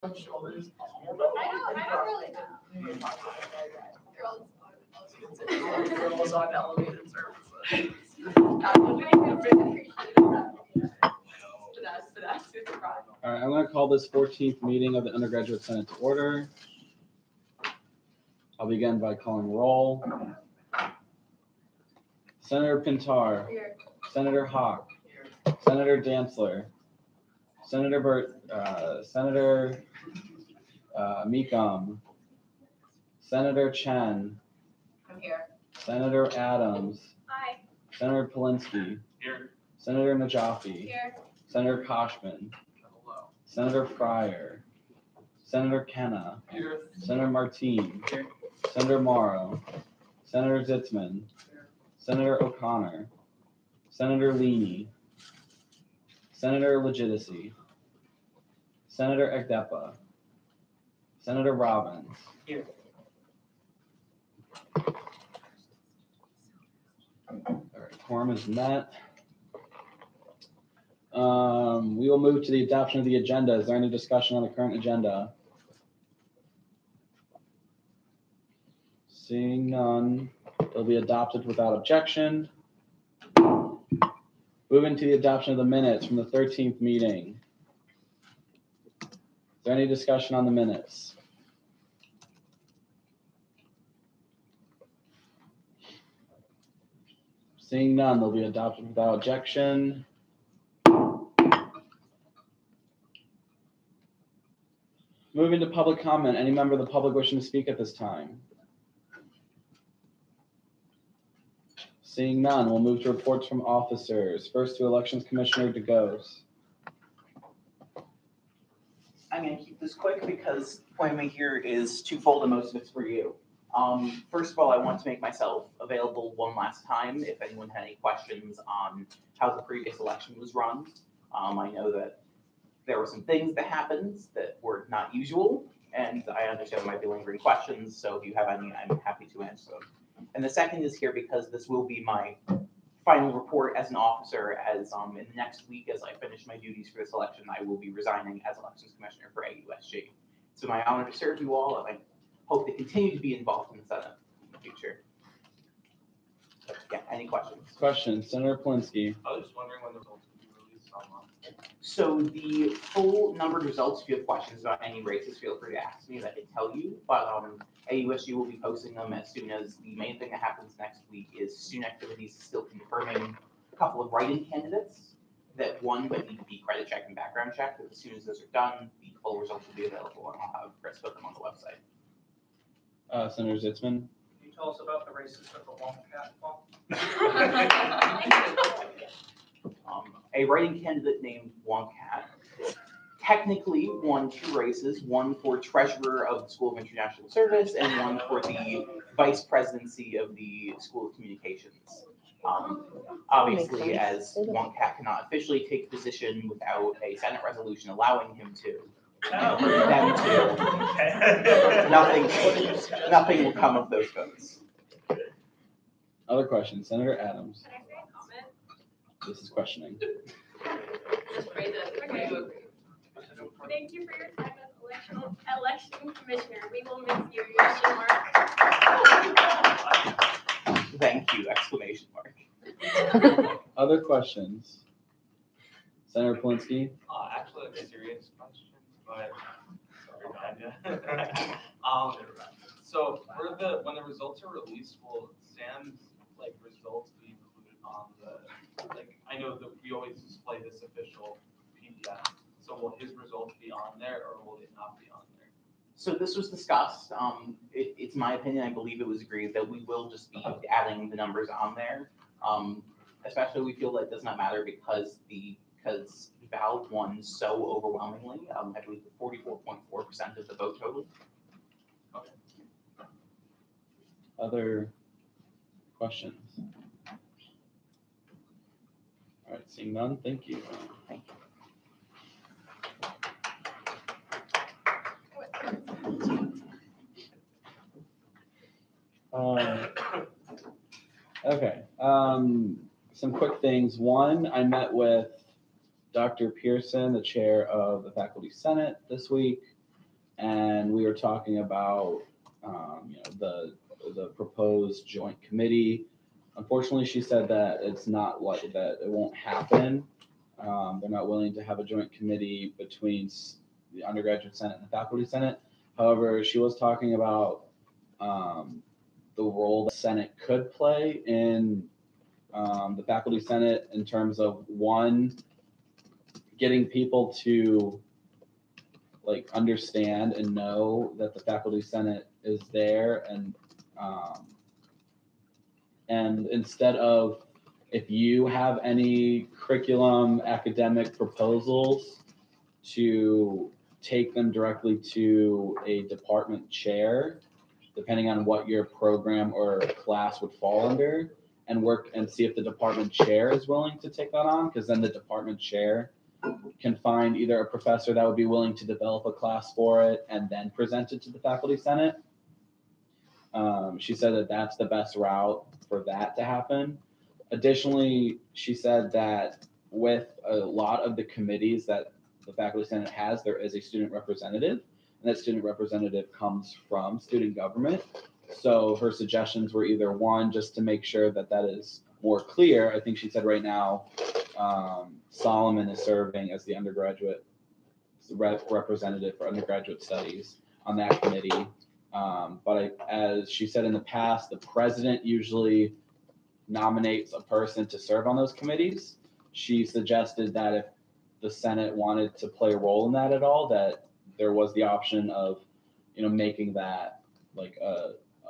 I don't really know. Girls on elevated services. All right, I'm going to call this 14th meeting of the Undergraduate Senate to order. I'll begin by calling roll. Senator Pintar. Here. Senator Hawk. Senator Dantzler. Senator Meekum. Senator Chen. I'm here. Senator Adams. Hi. Senator Polinsky. Here. Senator Najafi. Here. Senator Koshman. Hello. Senator Fryer. Senator Kenna. Here. Senator Martine. Here. Senator Morrow. Senator Zitzman. Here. Senator O'Connor. Senator Leaney. Senator Legitimacy. Senator Agdepa. Senator Robbins. Here. All right, quorum is met. We will move to the adoption of the agenda. Is there any discussion on the current agenda? Seeing none, it'll be adopted without objection. Moving to the adoption of the minutes from the 13th meeting. Is there any discussion on the minutes? Seeing none, they'll be adopted without objection. Moving to public comment. Any member of the public wishing to speak at this time? Seeing none, we'll move to reports from officers. First to Elections Commissioner DeGose. I'm going to keep this quick because the point of here is twofold and most of it's for you. First of all, I want to make myself available one last time if anyone had any questions on how the previous election was run. I know that there were some things that happened that were not usual, and I understand there might be lingering questions, so if you have any, I'm happy to answer them. And the second is here because this will be my final report as an officer, as in the next week, as I finish my duties for this election, I will be resigning as Elections Commissioner for AUSG. It's my honor to serve you all, and I hope to continue to be involved in the Senate in the future. But yeah, any questions? Questions, Senator Polinsky. I was just wondering when the results will be released online. So the full numbered results, if you have questions about any races, feel free to ask me. I can tell you, but AUSU will be posting them as soon as the main thing that happens next week is student activities still confirming a couple of write-in candidates that won but need to be credit checked and background checked. As soon as those are done, the full results will be available, and I'll have Chris put them on the website. Senator Zitzman. Can you tell us about the races of the Wildcat fall? A writing candidate named Wongcat technically won two races, one for treasurer of the School of International Service and one for the vice presidency of the School of Communications. Obviously, as Wongcat cannot officially take position without a Senate resolution allowing him to, nothing will come of those votes. Other questions, Senator Adams. Can I say a comment? This is questioning. Just phrase it. Okay. Thank you for your time as election commissioner. We will miss you. Question mark. Thank you! Exclamation mark. Other questions? Senator Polinsky. Actually, a serious question, but so for when the results are released, will Sam's results be included on the I know that we always display this official PDF. So will his results be on there, or will they not be on there? So this was discussed. It's my opinion. I believe it was agreed that we will just be adding the numbers on there. Especially, we feel that does not matter because Val won so overwhelmingly. I believe 44.4% of the vote total. Okay. Other questions? All right, seeing none, thank you. Thank you. Okay, some quick things. One, I met with Dr. Pearson, the chair of the Faculty Senate this week. and we were talking about, the proposed joint committee. Unfortunately, she said that it's not like that, it won't happen. They're not willing to have a joint committee between the undergraduate senate and the faculty senate. However, she was talking about the role the senate could play in the faculty senate in terms of, one, getting people to like understand and know that the faculty senate is there, and instead of, if you have any curriculum academic proposals, to take them directly to a department chair, depending on what your program or class would fall under, and work and see if the department chair is willing to take that on, because then the department chair can find either a professor that would be willing to develop a class for it and then present it to the faculty senate. She said that that's the best route for that to happen. Additionally, she said that with a lot of the committees that the faculty senate has, there is a student representative, and that student representative comes from student government. So her suggestions were either, one, just to make sure that that is more clear. I think she said right now, Solomon is serving as the undergraduate representative for undergraduate studies on that committee. But as she said in the past, the president usually nominates a person to serve on those committees. She suggested that if the Senate wanted to play a role in that at all, that there was the option of, making that like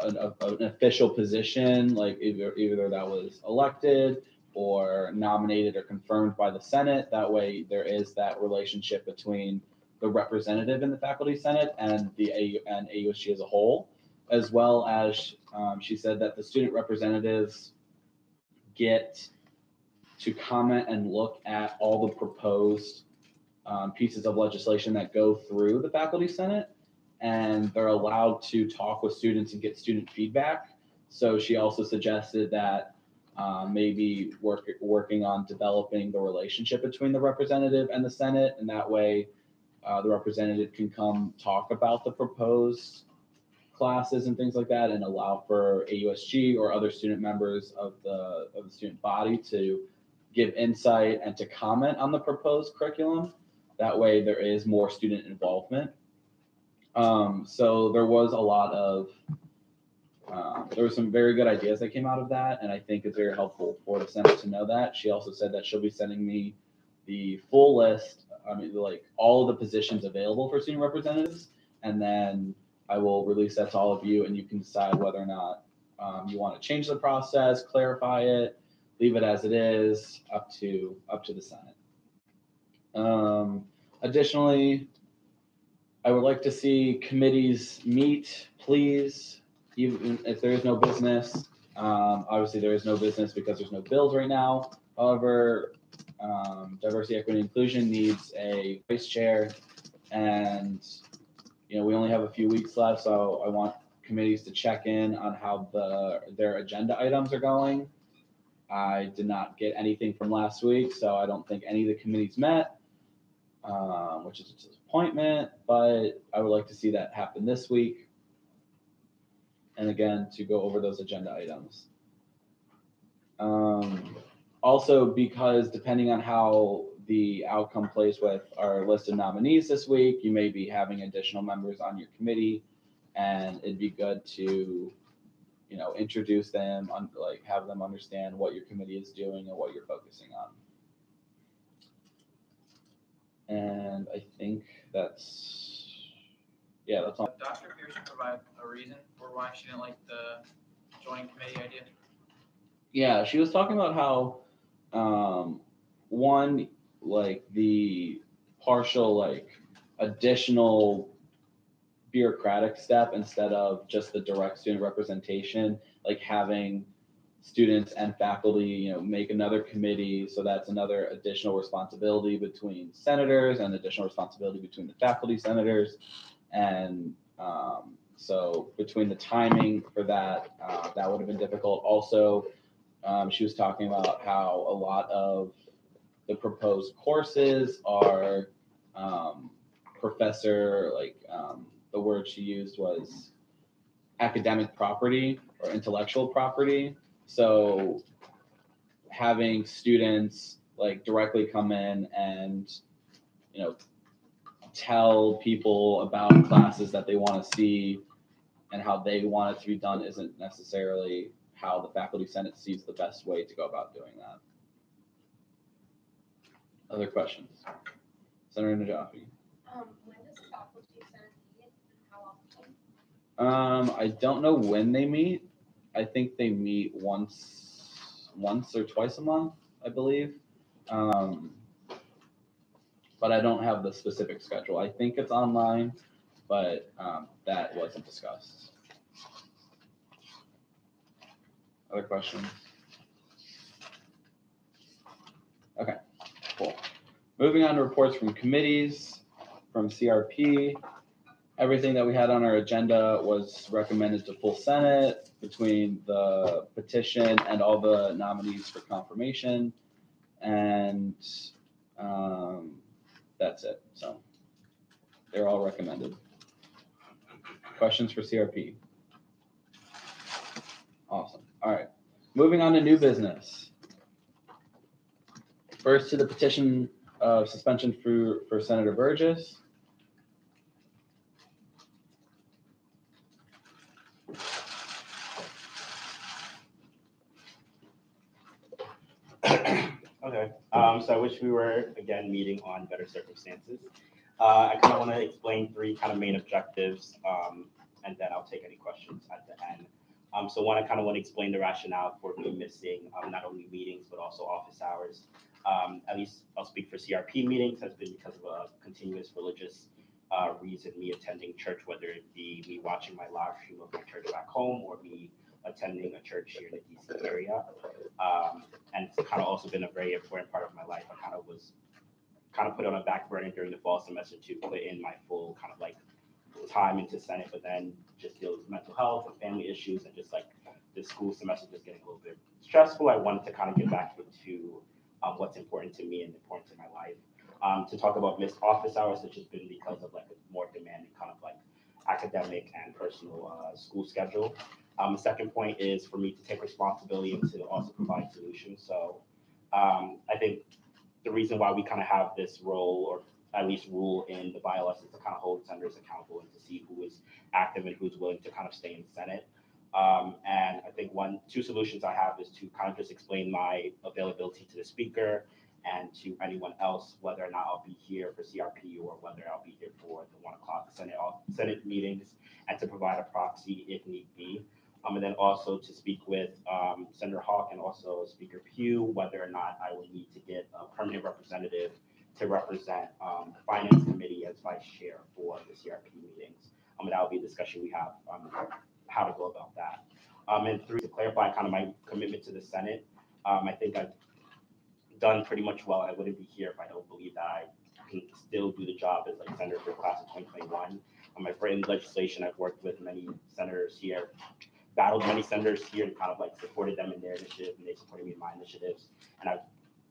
an official position, like either that was elected or nominated or confirmed by the Senate. That way there is that relationship between the representative in the faculty senate and and AUSG as a whole, as well as she said that the student representatives get to comment and look at all the proposed pieces of legislation that go through the faculty senate, and they're allowed to talk with students and get student feedback. So she also suggested that maybe working on developing the relationship between the representative and the senate, and that way the representative can come talk about the proposed classes and things like that, and allow for AUSG or other student members of the student body to give insight and to comment on the proposed curriculum. That way there is more student involvement. So there was a lot of, there were some very good ideas that came out of that, and I think it's very helpful for the Senate to know that. She also said that she'll be sending me the full list, like all of the positions available for student representatives, and then I will release that to all of you, and you can decide whether or not you want to change the process, clarify it, leave it as it is, up to the Senate. Additionally, I would like to see committees meet, please, even if there is no business. Obviously, there is no business because there's no bills right now. However, diversity, equity, and inclusion needs a vice chair, and we only have a few weeks left, so I want committees to check in on how their agenda items are going. I did not get anything from last week, so I don't think any of the committees met, which is a disappointment, but I would like to see that happen this week. And again, to go over those agenda items. Also, because depending on how the outcome plays with our list of nominees this week, you may be having additional members on your committee, and it'd be good to, introduce them, have them understand what your committee is doing and what you're focusing on. And I think that's all. Dr. Pearson provide a reason for why she didn't like the joint committee idea? Yeah, she was talking about how, one, like the partial, additional bureaucratic step instead of just the direct student representation, like having students and faculty, make another committee. So that's another additional responsibility between senators and additional responsibility between the faculty senators. And so between the timing for that, that would have been difficult. Also, she was talking about how a lot of the proposed courses are professor word she used was academic property or intellectual property. So having students like directly come in and, you know, tell people about classes that they want to see and how they want it to be done isn't necessarily how the faculty senate sees the best way to go about doing that. Other questions? Senator Najafi. When does the faculty senate meet and how often? I don't know when they meet. I think they meet once or twice a month, I believe. But I don't have the specific schedule. I think it's online, but that wasn't discussed. Other questions? Okay, cool. Moving on to reports from committees, from CRP. Everything that we had on our agenda was recommended to full Senate between the petition and all the nominees for confirmation. And that's it. So they're all recommended. Questions for CRP? Awesome. All right. Moving on to new business. First to the petition of suspension for Senator Burgess. Okay, so I wish we were, again, meeting on better circumstances. I kind of want to explain three kind of main objectives, and then I'll take any questions at the end. So one, I kind of want to explain the rationale for me missing not only meetings, but also office hours. At least I'll speak for CRP meetings, has been because of a continuous religious reason, me attending church, whether it be me watching my live stream of my church back home or me attending a church here in the DC area. And it's kind of also been a very important part of my life. I was put on a back burner during the fall semester to put in my full kind of like time into Senate, but then just deal with mental health and family issues and just like the school semester just getting a little bit stressful. I wanted to kind of get back into what's important to me and important to my life. To talk about missed office hours, which has been because of like a more demanding kind of like academic and personal school schedule. The second point is for me to take responsibility and to also provide solutions. So I think the reason why we kind of have this role, or at least rule in the bylaws, is to kind of hold senators accountable and to see who is active and who's willing to kind of stay in the Senate. And I think two solutions I have is to kind of just explain my availability to the speaker and to anyone else, whether or not I'll be here for CRP or whether I'll be here for the 1 o'clock Senate meetings, and to provide a proxy if need be. And then also to speak with Senator Hawk and also Speaker Pugh, whether or not I will need to get a permanent representative to represent the Finance Committee as vice chair for the CRP meetings. And that will be a discussion we have on how to go about that. And three, to clarify kind of my commitment to the Senate, I think I've done pretty much well. I wouldn't be here if I don't believe that I can still do the job as like senator for the class of 2021. My friend legislation, I've worked with many senators here, battled many senators here and kind of like supported them in their initiative, and they supported me in my initiatives. And I've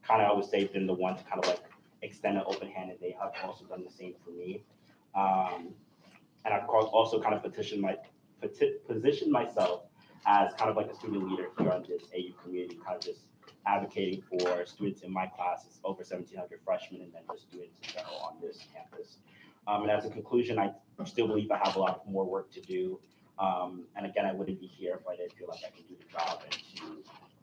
kind of always say been the one to kind of like extend an open hand, and they have also done the same for me. And I've also kind of positioned myself as kind of like a student leader here on this AU community, kind of just advocating for students in my classes, over 1,700 freshmen, and then just students in general on this campus. And as a conclusion, I still believe I have a lot more work to do. And again, I wouldn't be here if I didn't feel like I can do the job.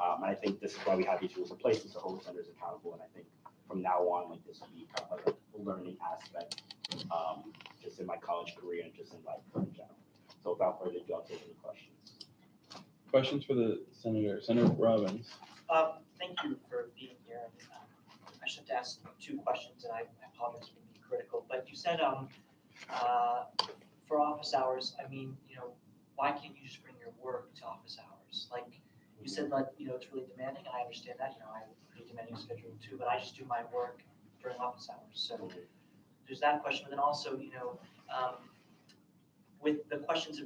And I think this is why we have these rules in place, is to hold senators accountable. And I think from now on, like this will be kind of like a learning aspect, just in my college career and just in life in general. So without further ado, I'll take any questions. Questions for the senator, Senator Robbins. Thank you for being here. I should have asked 2 questions, and I apologize for being critical. But you said for office hours, I mean, why can't you just bring your work to office hours? Like you said, like it's really demanding. I understand that. I have a pretty demanding schedule too, but I just do my work during office hours. So there's that question. But then also, with the questions,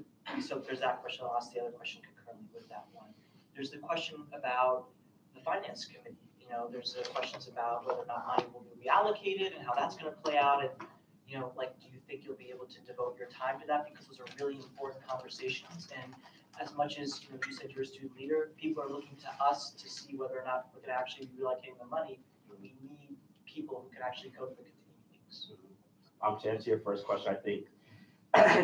so if there's that question, I'll ask the other question concurrently with that one. There's the question about the Finance Committee. There's the questions about whether or not money will be reallocated and how that's going to play out. And, like, do you think you'll be able to devote your time to that because those are really important conversations. And as much as you said you're a student leader, people are looking to us to see whether or not we can actually be relocating the money. We need people who can actually go to the continuing meetings. To answer your first question, I think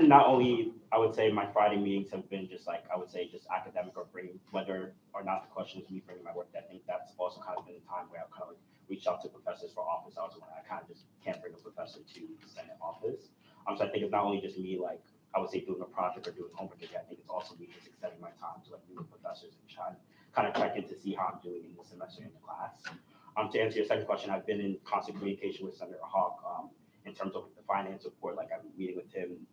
not only I would say my Friday meetings have been just like I would say just academic or bringing whether or not the question is me bringing my work. I think that's also kind of been the time where I've kind of like reached out to professors for office hours when I kind of just can't bring a professor to the Senate office. So I think it's not only just me like I would say doing a project or doing homework again. I think it's also me just extending my time to like meet with professors and try and kind of check in to see how I'm doing in the semester in the class. To answer your second question, I've been in constant communication with Senator Hawk in terms of the finance report. Like I'm meeting with him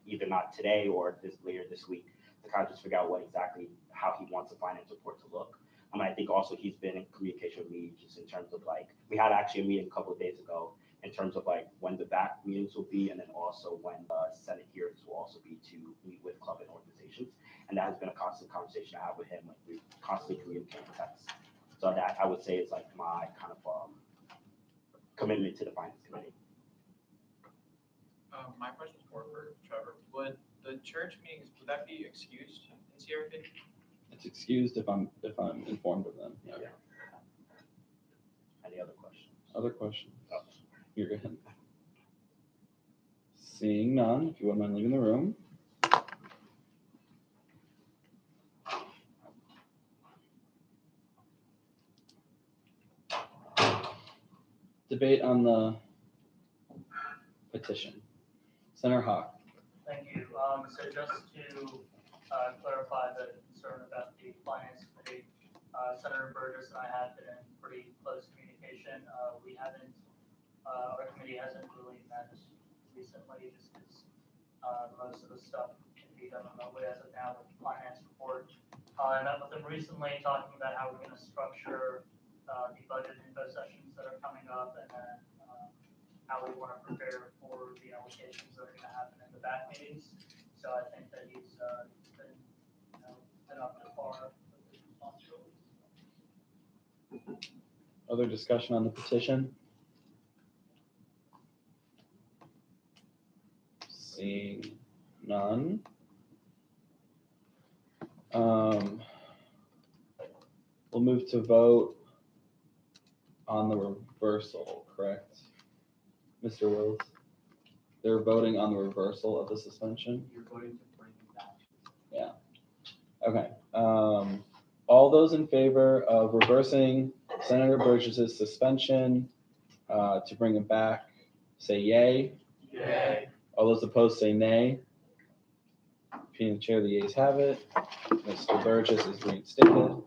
either not today or later this week to kind of just figure out what exactly how he wants the finance report to look. I think also he's been in communication with me just in terms of like we had actually a meeting a couple of days ago in terms of like when the back meetings will be and then also when the Senate hearings will also be to meet with club and organizations. And that has been a constant conversation I have with him. Like we constantly communicate in text. So that I would say is like my kind of commitment to the finance committee. My question is more for Trevor. Would the church meetings, would that be excused in CRP? It's excused if I'm informed of them. Yeah. Any other questions? Other questions? Oh. You're good. Seeing none, if you wouldn't mind leaving the room. Debate on the petition. Senator Hawk. Thank you. So just to clarify the concern about the finance committee, Senator Burgess and I have been in pretty close communication. We haven't, our committee hasn't really met recently just because most of the stuff can be done remotely as of now with the finance report. I met with them recently talking about how we're going to structure the budget info sessions that are coming up and then how we want to prepare for the allocations that are going to happen in the back meetings. So I think that he's been up to par with his responsibilities. Other discussion on the petition? Seeing none. We'll move to vote on the reversal, correct? Mr. Wills? They're voting on the reversal of the suspension? You're voting to bring it back. Yeah. Okay. All those in favor of reversing Senator Burgess's suspension to bring him back, say yay. Yay. All those opposed say nay. Being the chair, the yeas have it. Mr. Burgess is reinstated.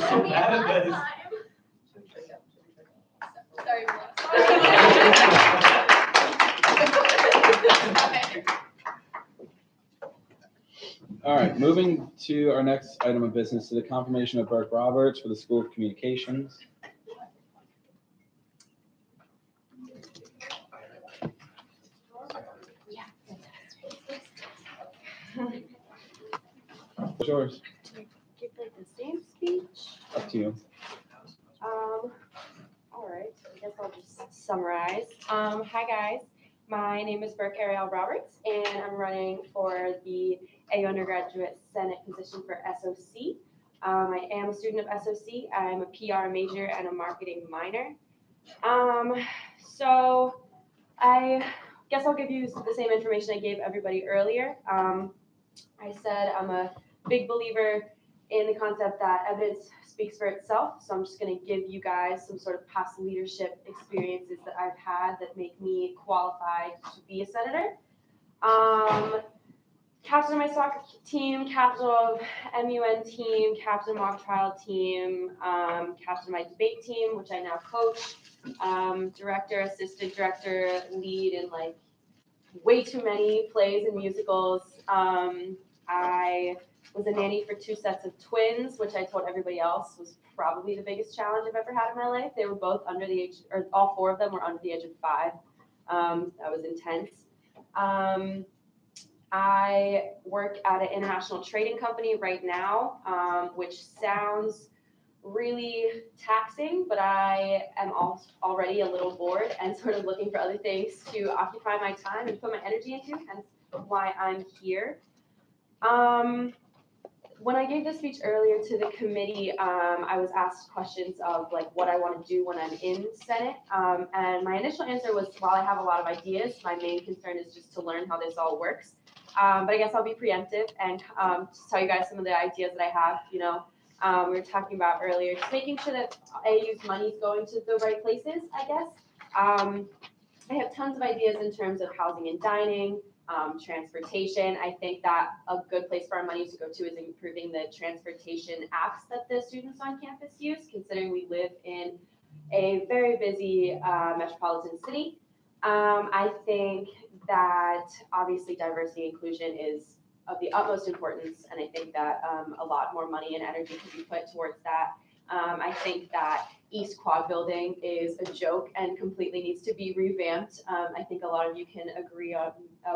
So bad at this. Sorry, All right, moving to our next item of business, to the confirmation of Burke Roberts for the School of Communications. It's yours, Give like the same speech. up to you. All right, I guess I'll just summarize. Hi guys, my name is Burke Ariel Roberts, and I'm running for the Undergraduate Senate position for SOC. I am a student of SOC. I'm a PR major and a marketing minor. So I guess I'll give you the same information I gave everybody earlier. I said I'm a big believer in the concept that evidence speaks for itself. So I'm just going to give you guys some sort of past leadership experiences that I've had that make me qualified to be a senator. Captain of my soccer team, captain of MUN team, captain of mock trial team, captain of my debate team, which I now coach, director, assistant director, lead in like way too many plays and musicals. I was a nanny for 2 sets of twins, which I told everybody else was probably the biggest challenge I've ever had in my life. They were both under the age, or all 4 of them were under the age of 5. That was intense. I work at an international trading company right now, which sounds really taxing, but I am already a little bored and sort of looking for other things to occupy my time and put my energy into, hence why I'm here. When I gave this speech earlier to the committee, I was asked questions of like what I want to do when I'm in Senate. And my initial answer was, while I have a lot of ideas, my main concern is just to learn how this all works. But I guess I'll be preemptive and just tell you guys some of the ideas that I have. We were talking about earlier, just making sure that AU's money is going to the right places, I guess. I have tons of ideas in terms of housing and dining, transportation. I think that a good place for our money to go to is improving the transportation apps that the students on campus use, considering we live in a very busy metropolitan city. I think that obviously diversity and inclusion is of the utmost importance, and I think that a lot more money and energy can be put towards that. I think that East Quad building is a joke and completely needs to be revamped. I think a lot of you can agree on,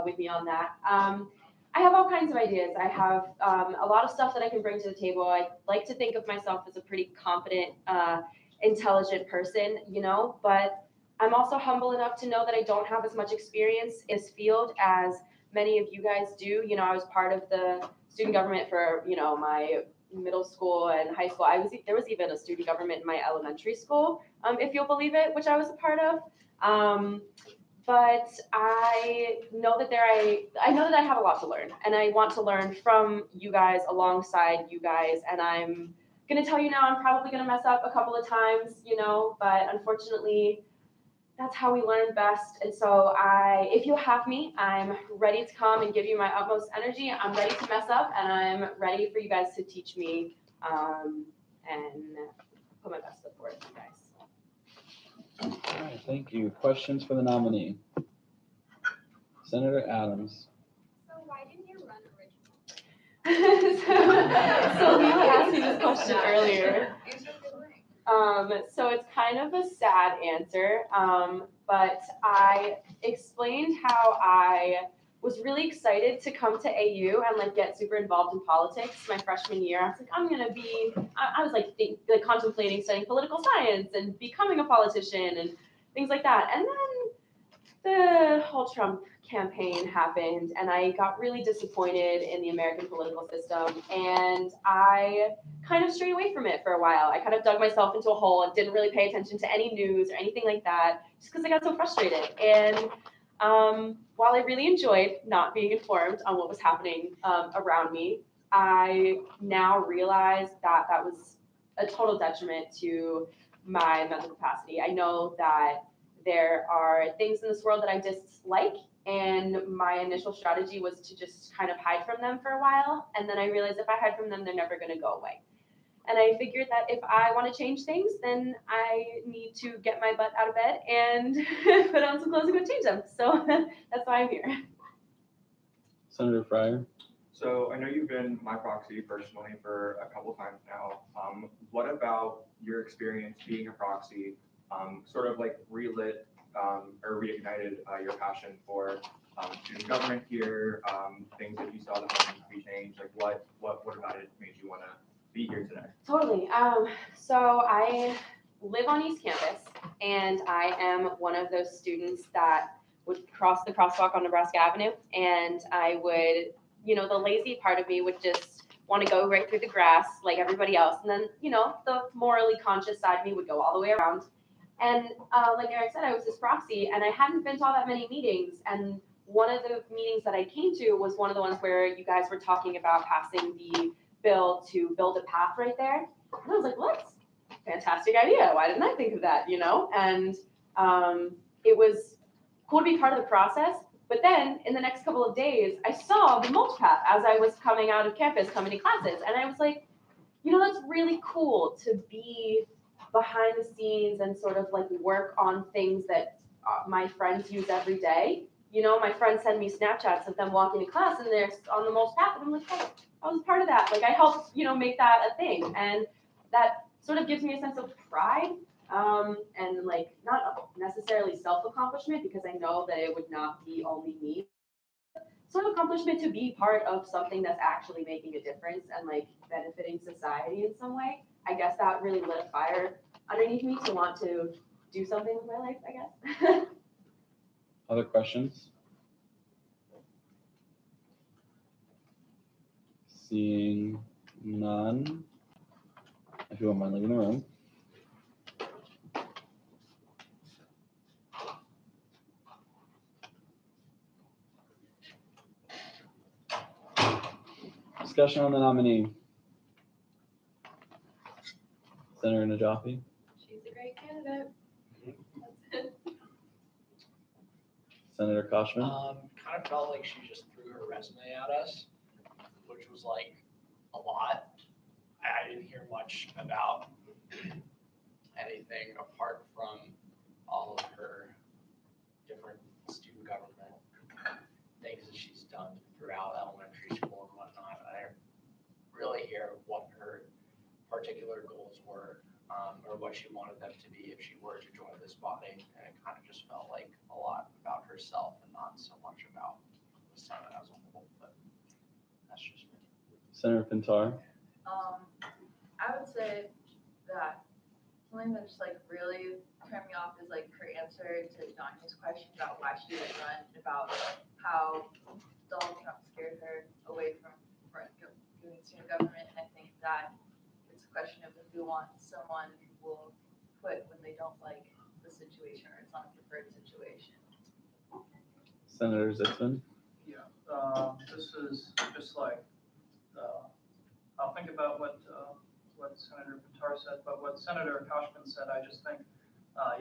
with me on that. I have all kinds of ideas. I have a lot of stuff that I can bring to the table. I like to think of myself as a pretty competent, intelligent person, but I'm also humble enough to know that I don't have as much experience in this field as many of you guys do. I was part of the student government for, my middle school and high school. There was even a student government in my elementary school, if you'll believe it, which I was a part of. But I know that I know that I have a lot to learn, and I want to learn from you guys, alongside you guys. And I'm gonna tell you now, I'm probably gonna mess up a couple of times, but unfortunately, that's how we learn best. And so if you have me, I'm ready to come and give you my utmost energy. I'm ready to mess up, and I'm ready for you guys to teach me and put my best foot forward for you guys. All right, thank you. Questions for the nominee? Senator Adams. So why didn't you run originally? So you asked me this question earlier. So it's kind of a sad answer, but I explained how I was really excited to come to AU and get super involved in politics my freshman year. I was like, I was contemplating studying political science and becoming a politician and things like that. And then the whole Trump campaign happened, and I got really disappointed in the American political system, and I kind of strayed away from it for a while. I kind of dug myself into a hole and didn't really pay attention to any news or anything like that, just because I got so frustrated. And while I really enjoyed not being informed on what was happening around me, I now realize that that was a total detriment to my mental capacity. I know that there are things in this world that I dislike, and my initial strategy was to just kind of hide from them for a while. And then I realized if I hide from them, they're never going to go away. And I figured that if I want to change things, then I need to get my butt out of bed and put on some clothes and go change them. So that's why I'm here. Senator Fryer. So I know you've been my proxy personally for a couple times now. What about your experience being a proxy, sort of relit or reignited your passion for student government here, things that you saw that wanted to be changed? What about it made you want to be here today? Totally. So I live on East Campus, and I am one of those students that would cross the crosswalk on Nebraska Avenue, and I would, the lazy part of me would just want to go right through the grass like everybody else, and then, the morally conscious side of me would go all the way around. And like Eric said, I was his proxy, and I hadn't been to all that many meetings, and one of the meetings that I came to was one of the ones where you guys were talking about passing the bill to build a path right there. And I was like, well, that's a fantastic idea. Why didn't I think of that, And it was cool to be part of the process. But then in the next couple of days, I saw the mulch path as I was coming out of campus, coming to classes. And I was like, that's really cool to be behind the scenes and sort of work on things that my friends use every day. My friends send me Snapchats of them walking to class and they're on the mulch path. And I'm like, hey, I was part of that. I helped, make that a thing. And that sort of gives me a sense of pride and not necessarily self-accomplishment, because I know that it would not be only me. Sort of accomplishment to be part of something that's actually making a difference and benefiting society in some way. I guess that really lit a fire underneath me to want to do something with my life, I guess. Other questions? Seeing none. If you won't mind leaving the room. Discussion on the nominee. Senator Najafi. She's a great candidate. That's it. Senator Koshman. Kind of felt like she just threw her resume at us, which was like a lot. I didn't hear much about anything apart from all of her different student government things that she's done throughout elementary school and whatnot. I didn't really hear what her particular goals were, or what she wanted them to be if she were to join this body. And it kind of just felt like a lot about herself and not so much about the Senate as a whole, but that's just me. Senator Pintar. I would say that something that just like really turned me off is like her answer to Donnie's question about why she didn't run, about how Donald Trump scared her away from doing student government. And I think that it's a question of if we want someone who will quit when they don't like the situation or it's not a preferred situation. Senator Zitzman. Yeah, this is just like, I'll think about what Senator Pintar said, but what Senator Koshman said, I just think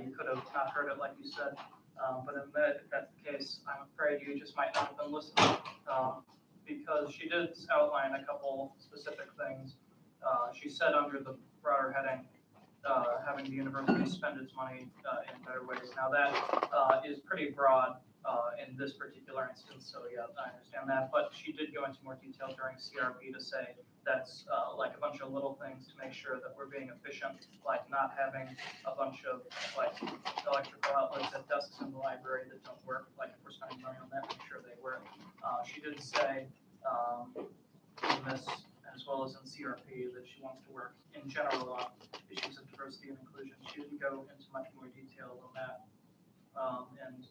you could have not heard it like you said. But in that, if that's the case, I'm afraid you just might not have been listening, because she did outline a couple specific things. She said under the broader heading, having the university spend its money in better ways. Now that is pretty broad in this particular instance, so yeah, I understand that. But she did go into more detail during CRP to say that's like a bunch of little things to make sure that we're being efficient, like not having a bunch of like electrical outlets at desks in the library that don't work. Like if we're spending money on that, make sure they work. She did say in this, as well as in CRP, that she wants to work in general on issues of diversity and inclusion. She didn't go into much more detail on that, and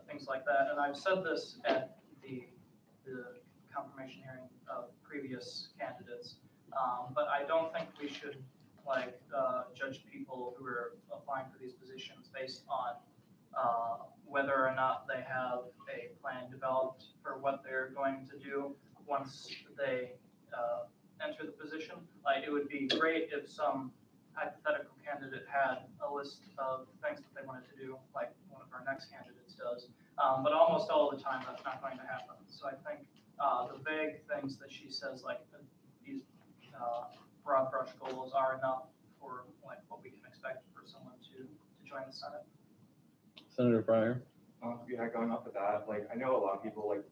things like that. And I've said this at the confirmation hearing of previous candidates, but I don't think we should like judge people who are applying for these positions based on whether or not they have a plan developed for what they're going to do once they enter the position. Like it would be great if some hypothetical candidate had a list of things that they wanted to do, like one of our next candidates does. But almost all the time, that's not going to happen. So I think the vague things that she says, like these broad brush goals, are enough for like what we can expect for someone to join the Senate. Senator Pryor. Yeah, going off of that, like I know a lot of people like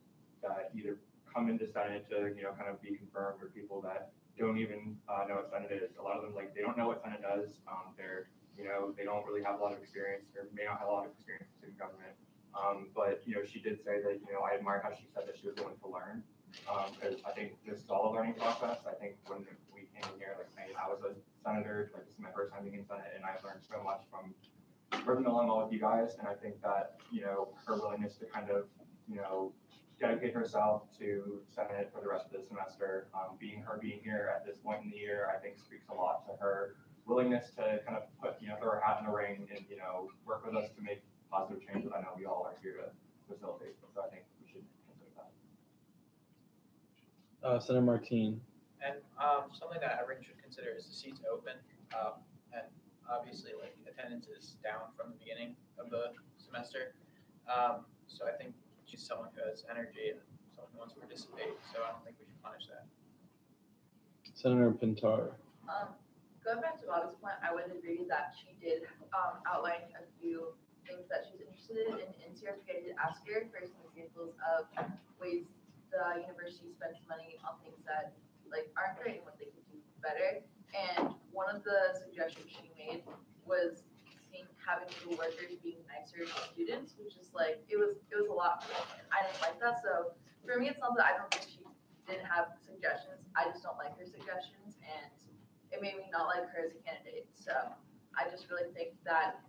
that either come into Senate to kind of be confirmed, or people that don't even know what Senate is. A lot of them like they don't know what Senate does. They're they don't really have a lot of experience, or may not have a lot of experience in student government. But she did say that I admire how she said that she was willing to learn, because I think this is all a learning process. I think when we came in here, like I was a senator, like this is my first time being in Senate, and I've learned so much from working along all with you guys. And I think that her willingness to kind of dedicate herself to Senate for the rest of the semester, being here at this point in the year, I think speaks a lot to her willingness to kind of put throw her hat in the ring and work with us to make positive changes. I know we all are here to facilitate, so I think we should consider that. Senator Martine. And something that everyone should consider is the seats open. And obviously, like attendance is down from the beginning of the semester. So I think she's someone who has energy and someone who wants to participate. So I don't think we should punish that. Senator Pintar. Going back to Bobby's point, I would agree that she did outline a few things that she's interested in CRP. I did ask her for some examples of ways the university spends money on things that like aren't great and what they could do better. And one of the suggestions she made was having the workers being nicer to students, which is like it was a lot for me. And I didn't like that. So for me, it's not that I don't think she didn't have suggestions. I just don't like her suggestions, and it made me not like her as a candidate. So I just really think that,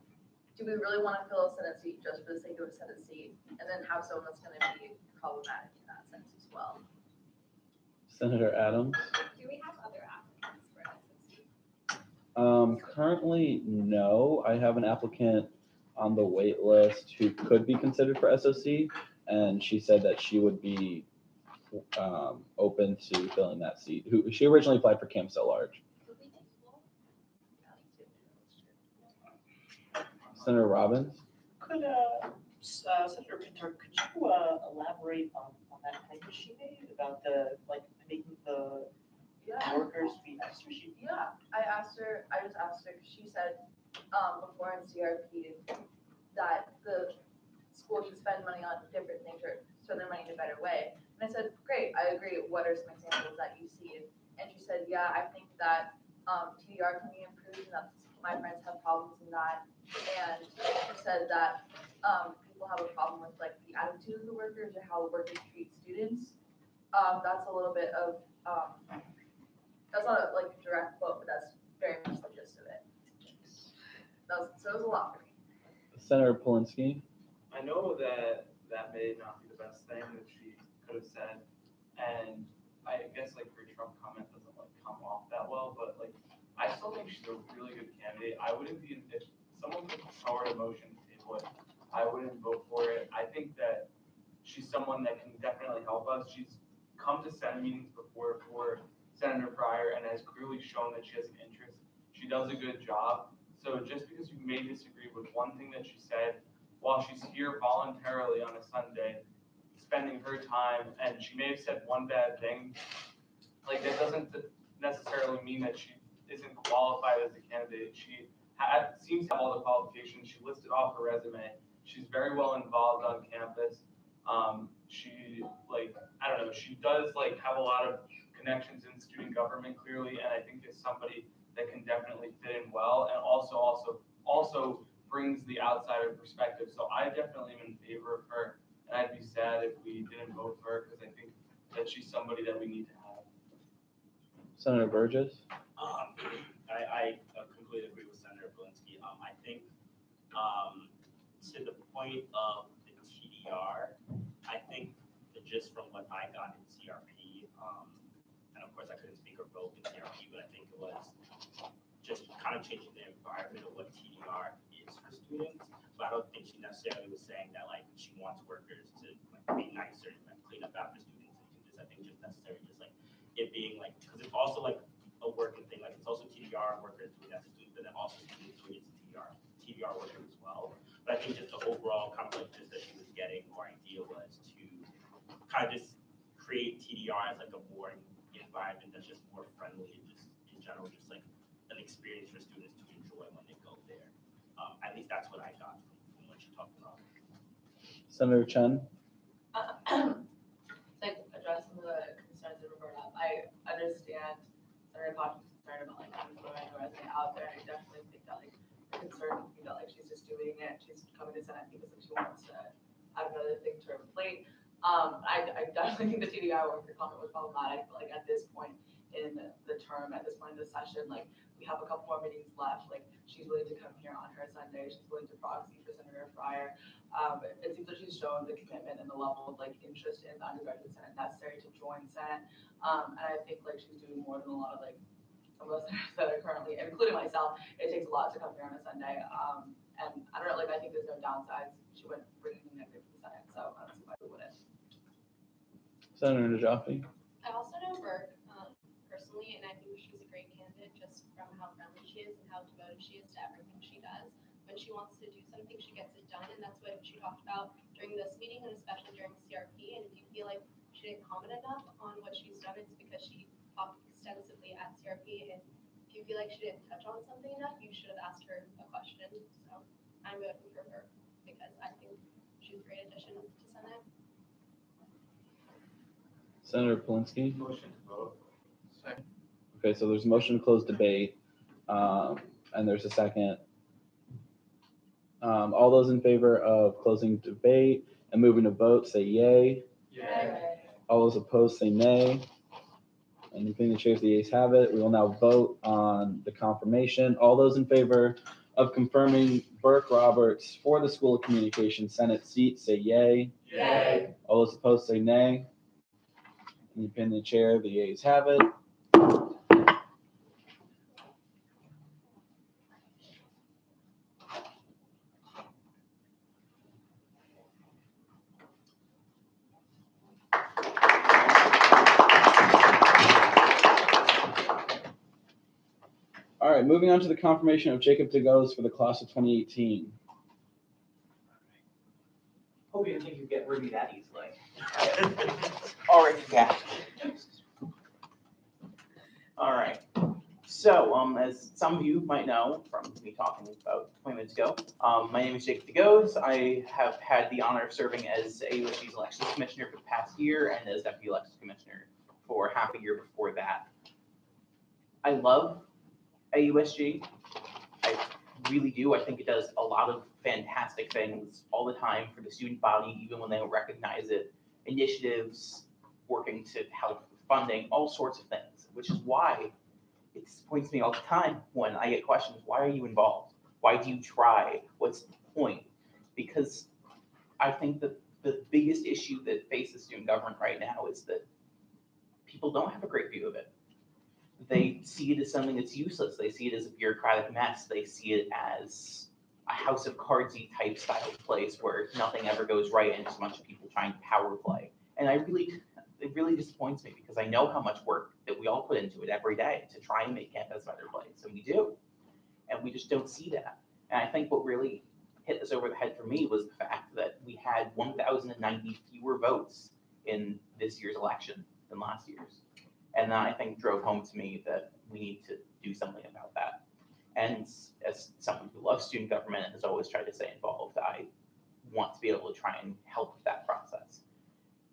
do we really want to fill a Senate seat just for the sake of a Senate seat, and then have someone that's going to be problematic in that sense as well? Senator Adams? Do we have other applicants for SOC? Currently, no. I have an applicant on the wait list who could be considered for SOC, and she said that she would be open to filling that seat. She originally applied for Camps at Large. Senator Robbins? Could, Senator Pinter, could you elaborate on that point that she made about the, like, making the Yeah. workers be extra? Yeah, I just asked her, because she said, before in CRP, that the school should spend money on different things or spend their money in a better way. And I said, great, I agree, what are some examples that you see? And she said, yeah, I think that, TDR can be improved, and that my friends have problems in that. And she said that, people have a problem with like the attitude of the workers or how workers treat students. That's a little bit of, that's not like a direct quote, but that's very much the gist of it. So it was a lot for me. Senator Polinsky? I know that that may not be the best thing that she could have said, and I guess like her Trump comment doesn't like come off that well, but like I still think she's a really good candidate. I wouldn't be, if someone put forward a motion to table it, I wouldn't vote for it. I think that she's someone that can definitely help us. She's come to Senate meetings before for Senator Pryor and has clearly shown that she has an interest. She does a good job. So just because you may disagree with one thing that she said, while she's here voluntarily on a Sunday, spending her time, and she may have said one bad thing, like that doesn't necessarily mean that she isn't qualified as a candidate. She seems to have all the qualifications. She listed off her resume. She's very well involved on campus. She I don't know, she does like have a lot of connections in student government clearly, and I think is somebody that can definitely fit in well, and also brings the outsider perspective. So I definitely am in favor of her, and I'd be sad if we didn't vote for her because I think that she's somebody that we need to have. Senator Burgess? I completely agree with Senator Polinsky. I think to the point of the TDR, I think just from what I got in CRP, and of course I couldn't speak or vote in CRP, but I think it was just kind of changing the environment of what TDR is for students. But I don't think she necessarily was saying that like she wants workers to like be nicer and like, clean up after students and do this. I think just necessarily just like it being like, because it's also like a working thing, like it's also TDR workers doing that to students, but then also students doing it to TDR workers as well. But I think just the overall kind of like just that she was getting or idea was to kind of just create TDR as like a more environment that's just more friendly and just in general, just like an experience for students to enjoy when they go there. At least that's what I got from what she talked about. Senator Chen? Like address some of the concerns that were brought up. I understand Senator Potter's concern about like throwing her resume out there. I definitely think that like the concern would be that like she's just doing it. She's coming to Senate because like, she wants to add another thing to her plate. I definitely think the TDI worker comment was problematic, but like at this point in the term, at this point in the session, like we have a couple more meetings left. Like she's willing to come here on her Sunday. She's willing to proxy for Senator Pryor. It seems like she's shown the commitment and the level of like interest in the undergraduate Senate necessary to join Senate. And I think like she's doing more than a lot of like some of us that are currently, including myself, it takes a lot to come here on a Sunday. And I don't know, like I think there's no downsides. She wouldn't bring anything negative to the Senate, so I don't see why we wouldn't. Senator Najafi? I also know Burke personally, and I think she's a great candidate just from how friendly she is and how devoted she is to everything she does. When she wants to do something, she gets it done, and that's what she talked about during this meeting, and especially during CRP. And if you feel like she didn't comment enough on what she's done, it's because she talked extensively at CRP. And if you feel like she didn't touch on something enough, you should have asked her a question. So I'm voting for her because I think she's a great addition to Senate. Senator Polinsky? Motion to vote. Second. Okay, so there's a motion to close debate, and there's a second. All those in favor of closing debate and moving to vote, say yay. Yeah. All those opposed, say nay. Anything the chair, the ayes have it. We will now vote on the confirmation. All those in favor of confirming Burke Roberts for the School of Communication Senate seat, say yay. Yay. All those opposed, say nay. In the opinion of the chair, the ayes have it. All right, moving on to the confirmation of Jacob DeGoes for the class of 2018. Hope you didn't think you'd get rid of me that easily. Already back. All right. So, as some of you might know from me talking about 20 minutes ago, my name is Jacob DeGoes. I have had the honor of serving as AUSG's elections commissioner for the past year and as deputy elections commissioner for half a year before that. I love AUSG. I really do. I think it does a lot of fantastic things all the time for the student body, even when they don't recognize it. Initiatives, working to help with funding, all sorts of things, which is why it disappoints me all the time when I get questions, why are you involved? Why do you try? What's the point? Because I think that the biggest issue that faces student government right now is that people don't have a great view of it. They see it as something that's useless. They see it as a bureaucratic mess. They see it as a house of cardsy type style place where nothing ever goes right and it's a bunch of people trying to power play. And it really disappoints me because I know how much work that we all put into it every day to try and make campus a better place, and we do. And we just don't see that. And I think what really hit us over the head for me was the fact that we had 1,090 fewer votes in this year's election than last year's. And that I think drove home to me that we need to do something about that. And as someone who loves student government and has always tried to stay involved, I want to be able to try and help with that process.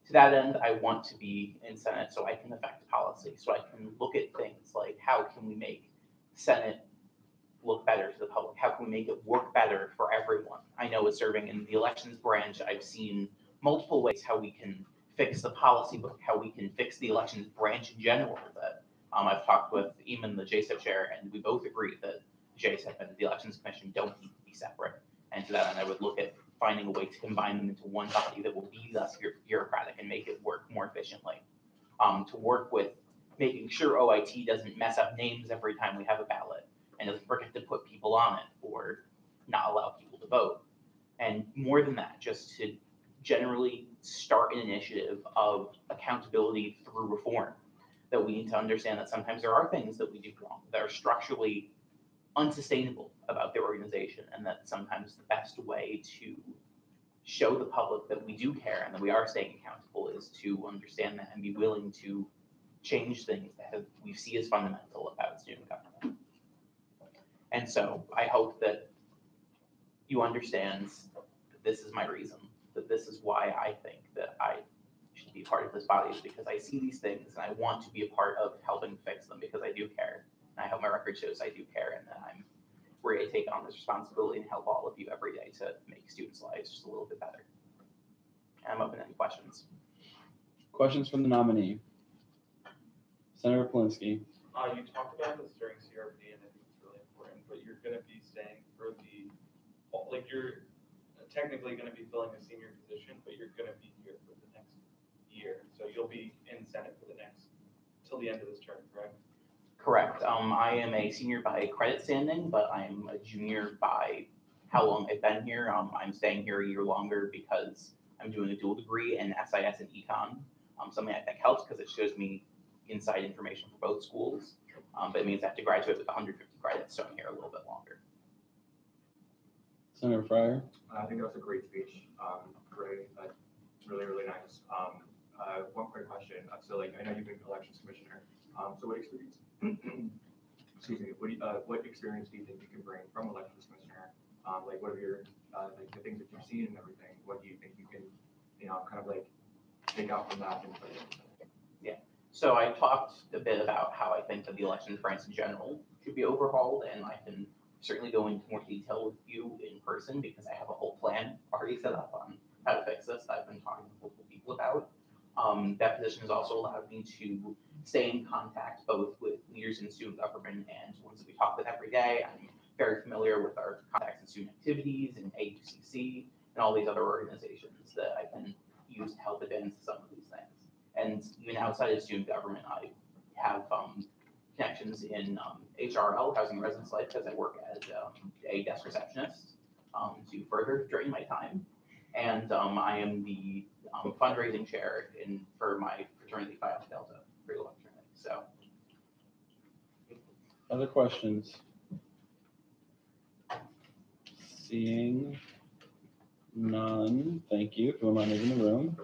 To that end, I want to be in Senate so I can affect policy, so I can look at things like how can we make Senate look better to the public? How can we make it work better for everyone? I know as serving in the elections branch, I've seen multiple ways how we can fix the policy book, how we can fix the elections branch in general. That I've talked with even the JSIP chair, and we both agree that JSIP and the Elections Commission don't need to be separate. And to that end, I would look at finding a way to combine them into one body that will be less bureaucratic and make it work more efficiently. To work with making sure OIT doesn't mess up names every time we have a ballot and doesn't forget to put people on it or not allow people to vote. And more than that, just to generally start an initiative of accountability through reform. That we need to understand that sometimes there are things that we do wrong that are structurally unsustainable about their organization, and that sometimes the best way to show the public that we do care and that we are staying accountable is to understand that and be willing to change things that we see as fundamental about student government. And so I hope that you understand that this is my reason, that this is why I think that I should be part of this body, is because I see these things and I want to be a part of helping fix them because I do care. And I hope my record shows I do care and that I'm ready to take on this responsibility and help all of you every day to make students' lives just a little bit better. And I'm open to any questions. Questions from the nominee. Senator Polinsky. You talked about this during CRP, and I think it's really important, but you're going to be staying for you're technically going to be filling a senior position, but you're going to be here for the next year. So you'll be in Senate for till the end of this term, correct? Correct. I am a senior by credit standing, but I'm a junior by how long I've been here. I'm staying here a year longer because I'm doing a dual degree in SIS and Econ. Something I think helps because it shows me inside information for both schools, but it means I have to graduate with 150 credits, so I'm here a little bit longer. Senator Fryer. I think that was a great speech. Great, really, really nice. One quick question. So, I know you've been elections commissioner. So, what experience? Excuse me. What experience do you think you can bring from elections commissioner? What are your the things that you've seen and everything? What do you think you can, take out from that and put it? Yeah. So I talked a bit about how I think that the elections branch in general should be overhauled, and I can certainly go into more detail with you in person because I have a whole plan already set up on how to fix this that I've been talking to multiple people about. That position has also allowed me to stay in contact both with leaders in student government and ones that we talk with every day. I'm very familiar with our contacts in student activities and AUCC and all these other organizations that I can use to help advance some of these things. And even outside of student government, I have connections in HRL, Housing and Residence Life, because I work as a desk receptionist to further drain my time. And I am the fundraising chair for my fraternity Phi Alpha Delta pre-law fraternity. So, Other questions? Seeing none, thank you. If you wouldn't mind leaving the room.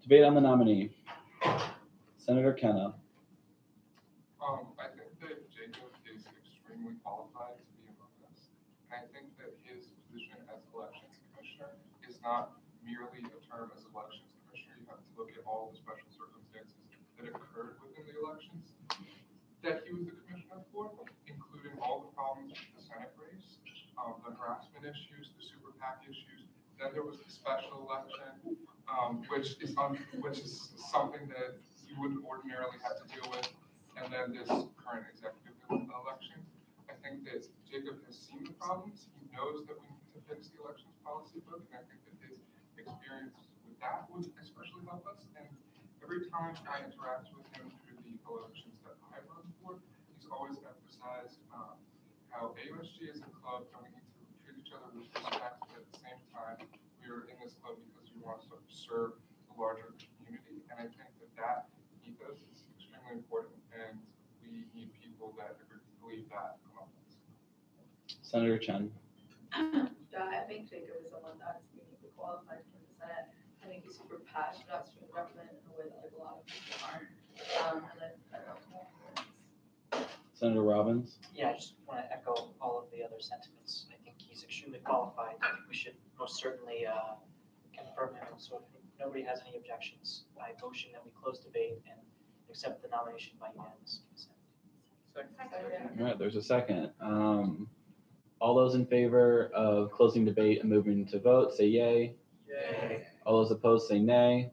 Debate on the nominee. Senator Kenna. I think that Jacob is extremely qualified to be among us. And I think that his position as elections commissioner is not merely a term as elections commissioner. You have to look at all the special circumstances that occurred within the elections that he was the commissioner for, including all the problems with the Senate race, the harassment issues, the super PAC issues. Then there was the special election, which is something that you wouldn't ordinarily have to deal with. And then this current executive election. I think that Jacob has seen the problems. He knows that we need to fix the elections policy book, and I think that his experience with that would especially help us. And every time I interact with him through the elections that I run for, he's always emphasized how AUSG is a club and we need to treat each other with respect, but at the same time, we are in this club because we want to serve the larger community. And I think that that ethos is extremely important, and we need people that believe that among us. Senator Chen. Yeah, I think Jacob is someone that's uniquely qualified for the Senate. I think he's super passionate about student government in a way that like a lot of people aren't. And I don't know. Senator Robbins. Yeah, I just want to echo all of the other sentiments. I think he's extremely qualified. I think we should most certainly confirm him. So if nobody has any objections, I motion that we close debate and accept the nomination by unanimous consent. All right, there's a second. All those in favor of closing debate and moving to vote, say yay. Yay. All those opposed, say nay.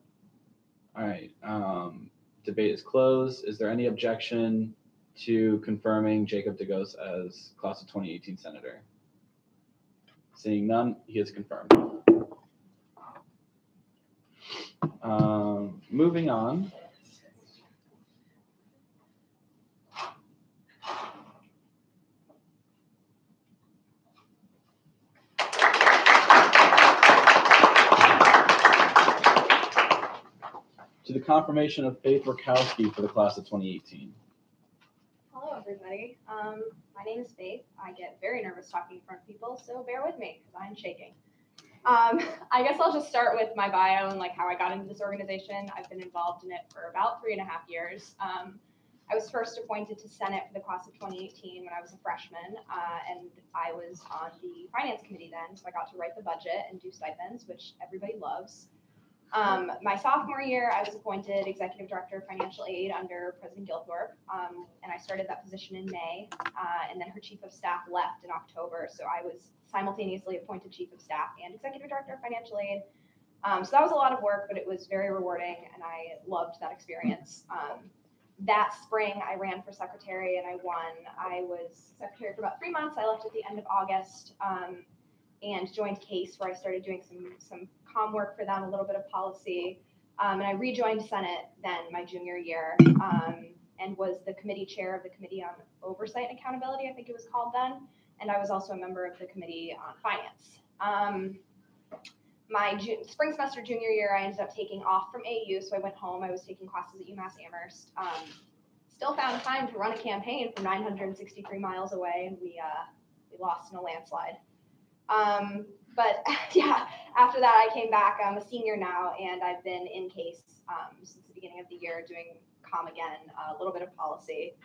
All right, debate is closed. Is there any objection to confirming Jacob DeGos as class of 2018 senator? Seeing none, he is confirmed. Moving on. To the confirmation of Faith Rakowski for the class of 2018. Hello, everybody. My name is Faith. I get very nervous talking in front of people, so bear with me because I'm shaking. I guess I'll just start with my bio and like how I got into this organization. I've been involved in it for about 3.5 years. I was first appointed to Senate for the class of 2018 when I was a freshman, and I was on the finance committee then, so I got to write the budget and do stipends, which everybody loves. My sophomore year, I was appointed Executive Director of Financial Aid under President Gilthorpe, and I started that position in May, and then her Chief of Staff left in October, so I was simultaneously appointed Chief of Staff and Executive Director of Financial Aid. So that was a lot of work, but it was very rewarding, and I loved that experience. That spring, I ran for secretary, and I won. I was secretary for about 3 months. I left at the end of August, and joined CASE, where I started doing some comm work for them, a little bit of policy. And I rejoined Senate then my junior year, and was the committee chair of the Committee on Oversight and Accountability, I think it was called then. And I was also a member of the Committee on Finance. My spring semester junior year, I ended up taking off from AU, so I went home. I was taking classes at UMass Amherst. Still found time to run a campaign from 963 miles away, and we lost in a landslide. But yeah, after that, I came back. I'm a senior now, and I've been in CASE since the beginning of the year doing comm again, a little bit of policy.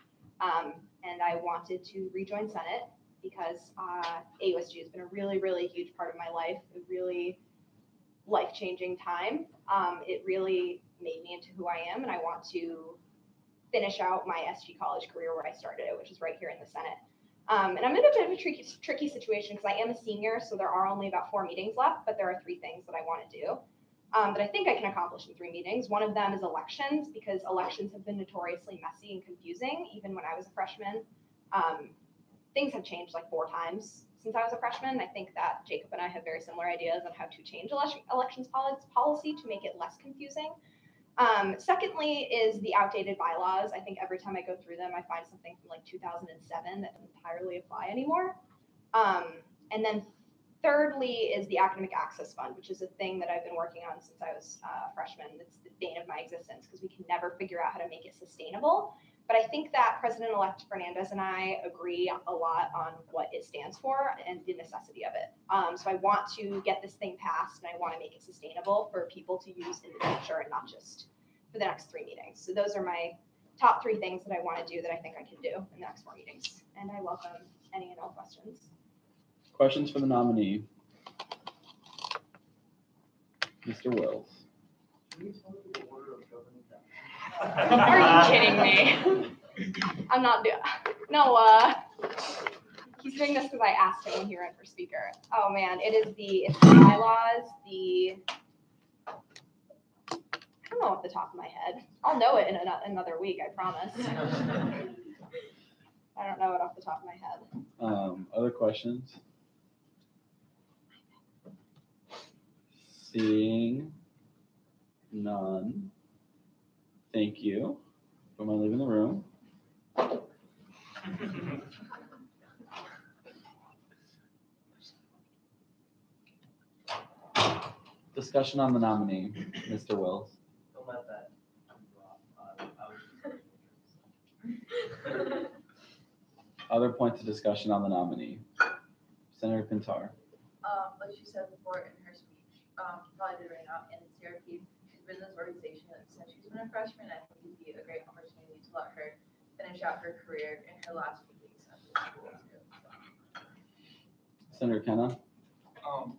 And I wanted to rejoin Senate because AUSG has been a really, really huge part of my life, a really life-changing time. It really made me into who I am, and I want to finish out my SG college career where I started it, which is right here in the Senate. And I'm in a bit of a tricky situation because I am a senior, so there are only about 4 meetings left, but there are 3 things that I want to do that I think I can accomplish in 3 meetings. One of them is elections, because elections have been notoriously messy and confusing, even when I was a freshman. Things have changed like 4 times since I was a freshman. I think that Jacob and I have very similar ideas on how to change elections policy to make it less confusing. Secondly is the outdated bylaws. I think every time I go through them, I find something from like 2007 that doesn't entirely apply anymore. And then thirdly is the Academic Access Fund, which is a thing that I've been working on since I was a freshman. It's the bane of my existence because we can never figure out how to make it sustainable. But I think that President-elect Fernandez and I agree a lot on what it stands for and the necessity of it. So I want to get this thing passed, and I want to make it sustainable for people to use in the future and not just for the next 3 meetings. So those are my top 3 things that I want to do that I think I can do in the next 4 meetings. And I welcome any and all questions. Questions for the nominee? Mr. Wills. Are you kidding me? I'm not doing. No. He's doing this because I asked him when he ran for speaker. Oh man, it's the bylaws. I don't know off the top of my head. I'll know it in another week. I promise. I don't know it off the top of my head. Other questions? Seeing none. Thank you. Am I leaving the room? Discussion on the nominee, Mr. Wills. Don't let that. Other points of discussion on the nominee. Senator Pintar. Like she said before in her speech, probably did right now in CRP, she's been in this organization since she's been a freshman. I think it'd be a great opportunity to let her finish out her career in her last few weeks at the school too. Senator Kenna.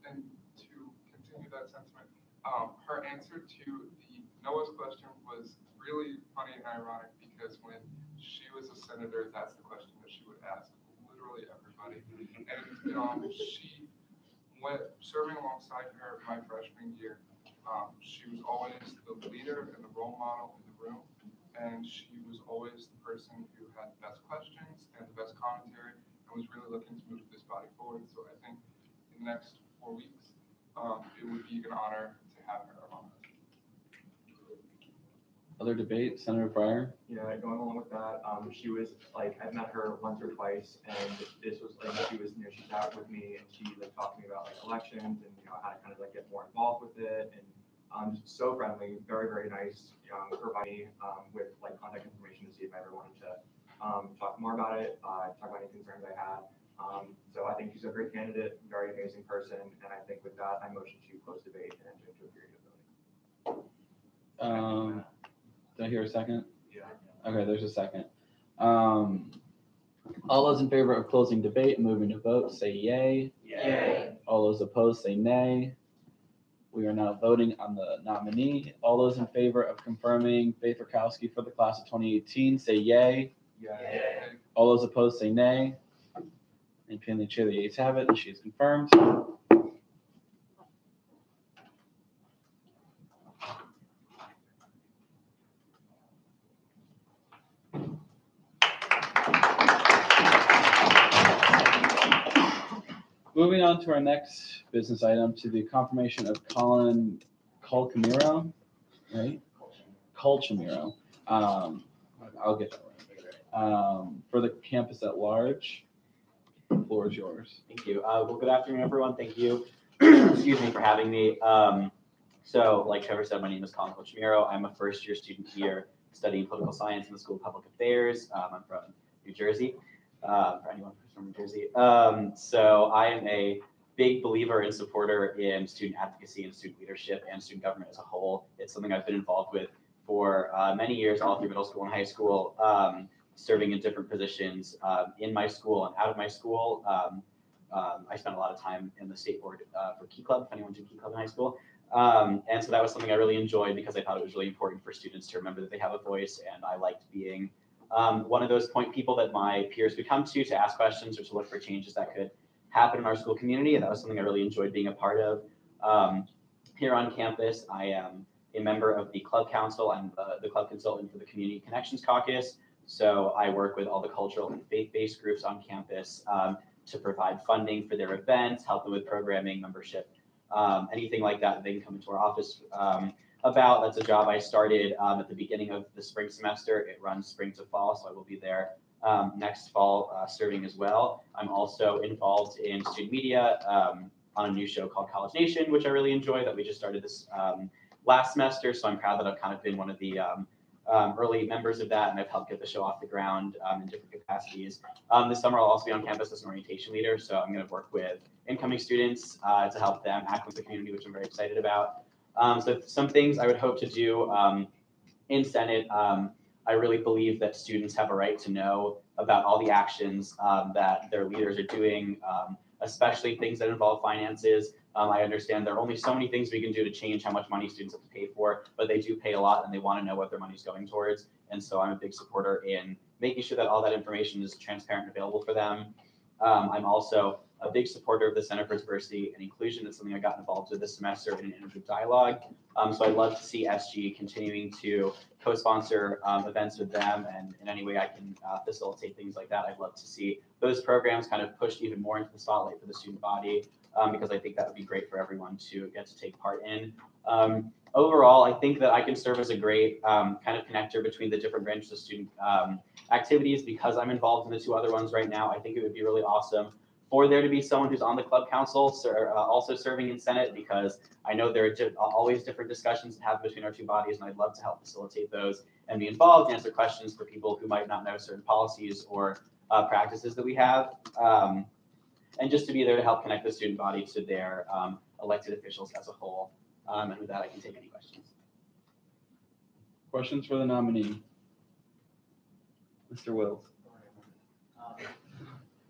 And to continue that sentiment, her answer to the Noah's question was really funny and ironic because when she was a senator, that's the question that she would ask literally everybody. And she went serving alongside her my freshman year. She was always the leader and the role model in the room, and she was always the person who had the best questions and the best commentary, and was really looking to move this body forward. So I think in the next 4 weeks, it would be an honor to have her among us. Other debate, Senator Breyer. Yeah, going along with that, she was like, I've met her once or twice, and this was like, she was, she sat with me and she like talked to me about like elections and how to kind of like get more involved with it, and just so friendly, very, very nice. Providing me with like contact information to see if I ever wanted to talk more about it, talk about any concerns I had. So I think she's a great candidate, very amazing person, and I think with that, I motion to close debate and enter into a period of voting. Did I hear a second? Yeah. Okay, there's a second. All those in favor of closing debate and moving to vote, say yay. Yay. All those opposed, say nay. We are now voting on the nominee. All those in favor of confirming Faith Rakowski for the class of 2018, say yay. Yay. All those opposed, say nay. And pin the chair, the ayes have it, and she is confirmed. Moving on to our next business item, to the confirmation of Colin Colchamiro, right? Colchamiro. I'll get that right. For the campus at large. The floor is yours. Thank you. Well, good afternoon, everyone. Thank you, excuse me, for having me. So, like Trevor said, my name is Colin Colchamiro. I'm a first-year student here studying political science in the School of Public Affairs. I'm from New Jersey, for anyone who's from New Jersey. So I am a big believer and supporter in student advocacy and student leadership and student government as a whole. It's something I've been involved with for many years, all through middle school and high school. Serving in different positions in my school and out of my school. I spent a lot of time in the state board for Key Club, if anyone did Key Club in high school. And so that was something I really enjoyed because I thought it was really important for students to remember that they have a voice, and I liked being one of those point people that my peers would come to ask questions or to look for changes that could happen in our school community. And that was something I really enjoyed being a part of. Here on campus, I am a member of the club council. I'm the club consultant for the Community Connections Caucus. So I work with all the cultural and faith-based groups on campus to provide funding for their events, help them with programming, membership, anything like that they can come into our office about. That's a job I started at the beginning of the spring semester. It runs spring to fall, so I will be there next fall serving as well. I'm also involved in student media on a new show called College Nation, which I really enjoy, that we just started this last semester. So I'm proud that I've kind of been one of the early members of that, and I've helped get the show off the ground in different capacities. This summer I'll also be on campus as an orientation leader, so I'm going to work with incoming students to help them acclimate the community, which I'm very excited about. So some things I would hope to do in Senate. I really believe that students have a right to know about all the actions that their leaders are doing, especially things that involve finances. I understand there are only so many things we can do to change how much money students have to pay for, but they do pay a lot and they want to know what their money's going towards. And so I'm a big supporter in making sure that all that information is transparent and available for them. I'm also a big supporter of the Center for Diversity and Inclusion. It's something I got involved with this semester in an intergroup dialogue. So I'd love to see SG continuing to co-sponsor events with them, and in any way I can facilitate things like that. I'd love to see those programs kind of pushed even more into the spotlight for the student body, because I think that would be great for everyone to get to take part in. Overall, I think that I can serve as a great kind of connector between the different branches of student activities, because I'm involved in the two other ones right now. I think it would be really awesome for there to be someone who's on the club council also serving in Senate, because I know there are always different discussions to have between our two bodies, and I'd love to help facilitate those and be involved and answer questions for people who might not know certain policies or practices that we have, and just to be there to help connect the student body to their elected officials as a whole. And with that, I can take any questions. Questions for the nominee? Mr. Wills.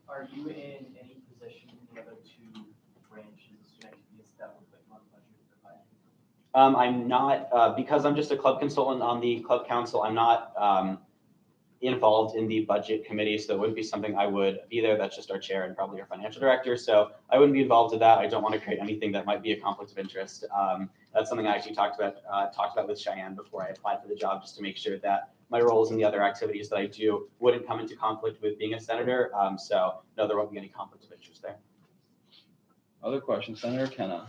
Are you in any position in the other two branches of student activities that would put you on budget for budget? I'm not, because I'm just a club consultant on the club council, I'm not involved in the budget committee, so that wouldn't be something I would be there. That's just our chair and probably our financial director. So I wouldn't be involved in that. I don't want to create anything that might be a conflict of interest. That's something I actually talked about with Cheyenne before I applied for the job, just to make sure that my roles in the other activities that I do wouldn't come into conflict with being a senator. So no, there won't be any conflict of interest there. Other questions, Senator Kenna?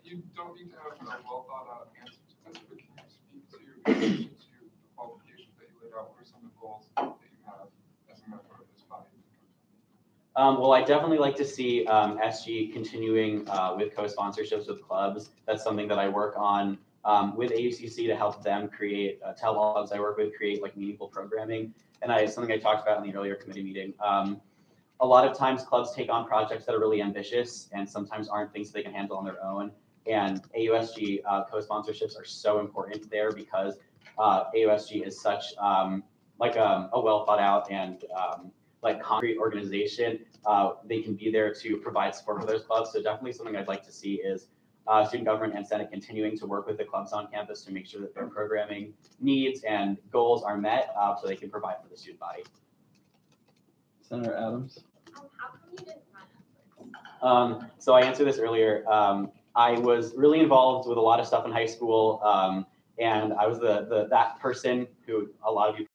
You don't need to have a well thought out answer to this, but can you speak to, in addition to the qualifications that you laid out, what are some of the goals that you have as a member of this body? Well, I definitely like to see SG continuing with co-sponsorships with clubs. That's something that I work on with AUCC to help them create, to help all clubs I work with create like meaningful programming. And it's something I talked about in the earlier committee meeting. A lot of times clubs take on projects that are really ambitious and sometimes aren't things they can handle on their own. And AUSG co-sponsorships are so important there, because AUSG is such like a well thought out and like concrete organization. They can be there to provide support for those clubs. So definitely something I'd like to see is student government and Senate continuing to work with the clubs on campus to make sure that their programming needs and goals are met, so they can provide for the student body. Senator Adams? How come you didn't run? So I answered this earlier. I was really involved with a lot of stuff in high school, and I was that person who a lot of you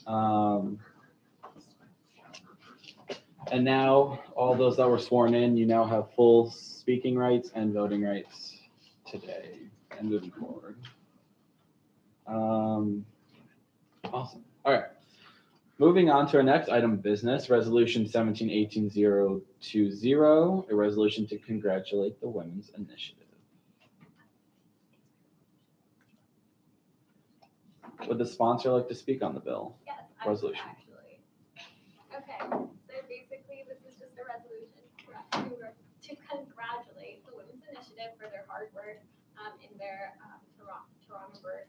And now, all those that were sworn in, you now have full speaking rights and voting rights today and moving forward. Awesome. All right. Moving on to our next item of business, Resolution 17-18-020, a resolution to congratulate the Women's Initiative. Would the sponsor like to speak on the bill? Yes, I would Resolution. actually. Okay, so basically this is just a resolution to congratulate the Women's Initiative for their hard work in their Toronto work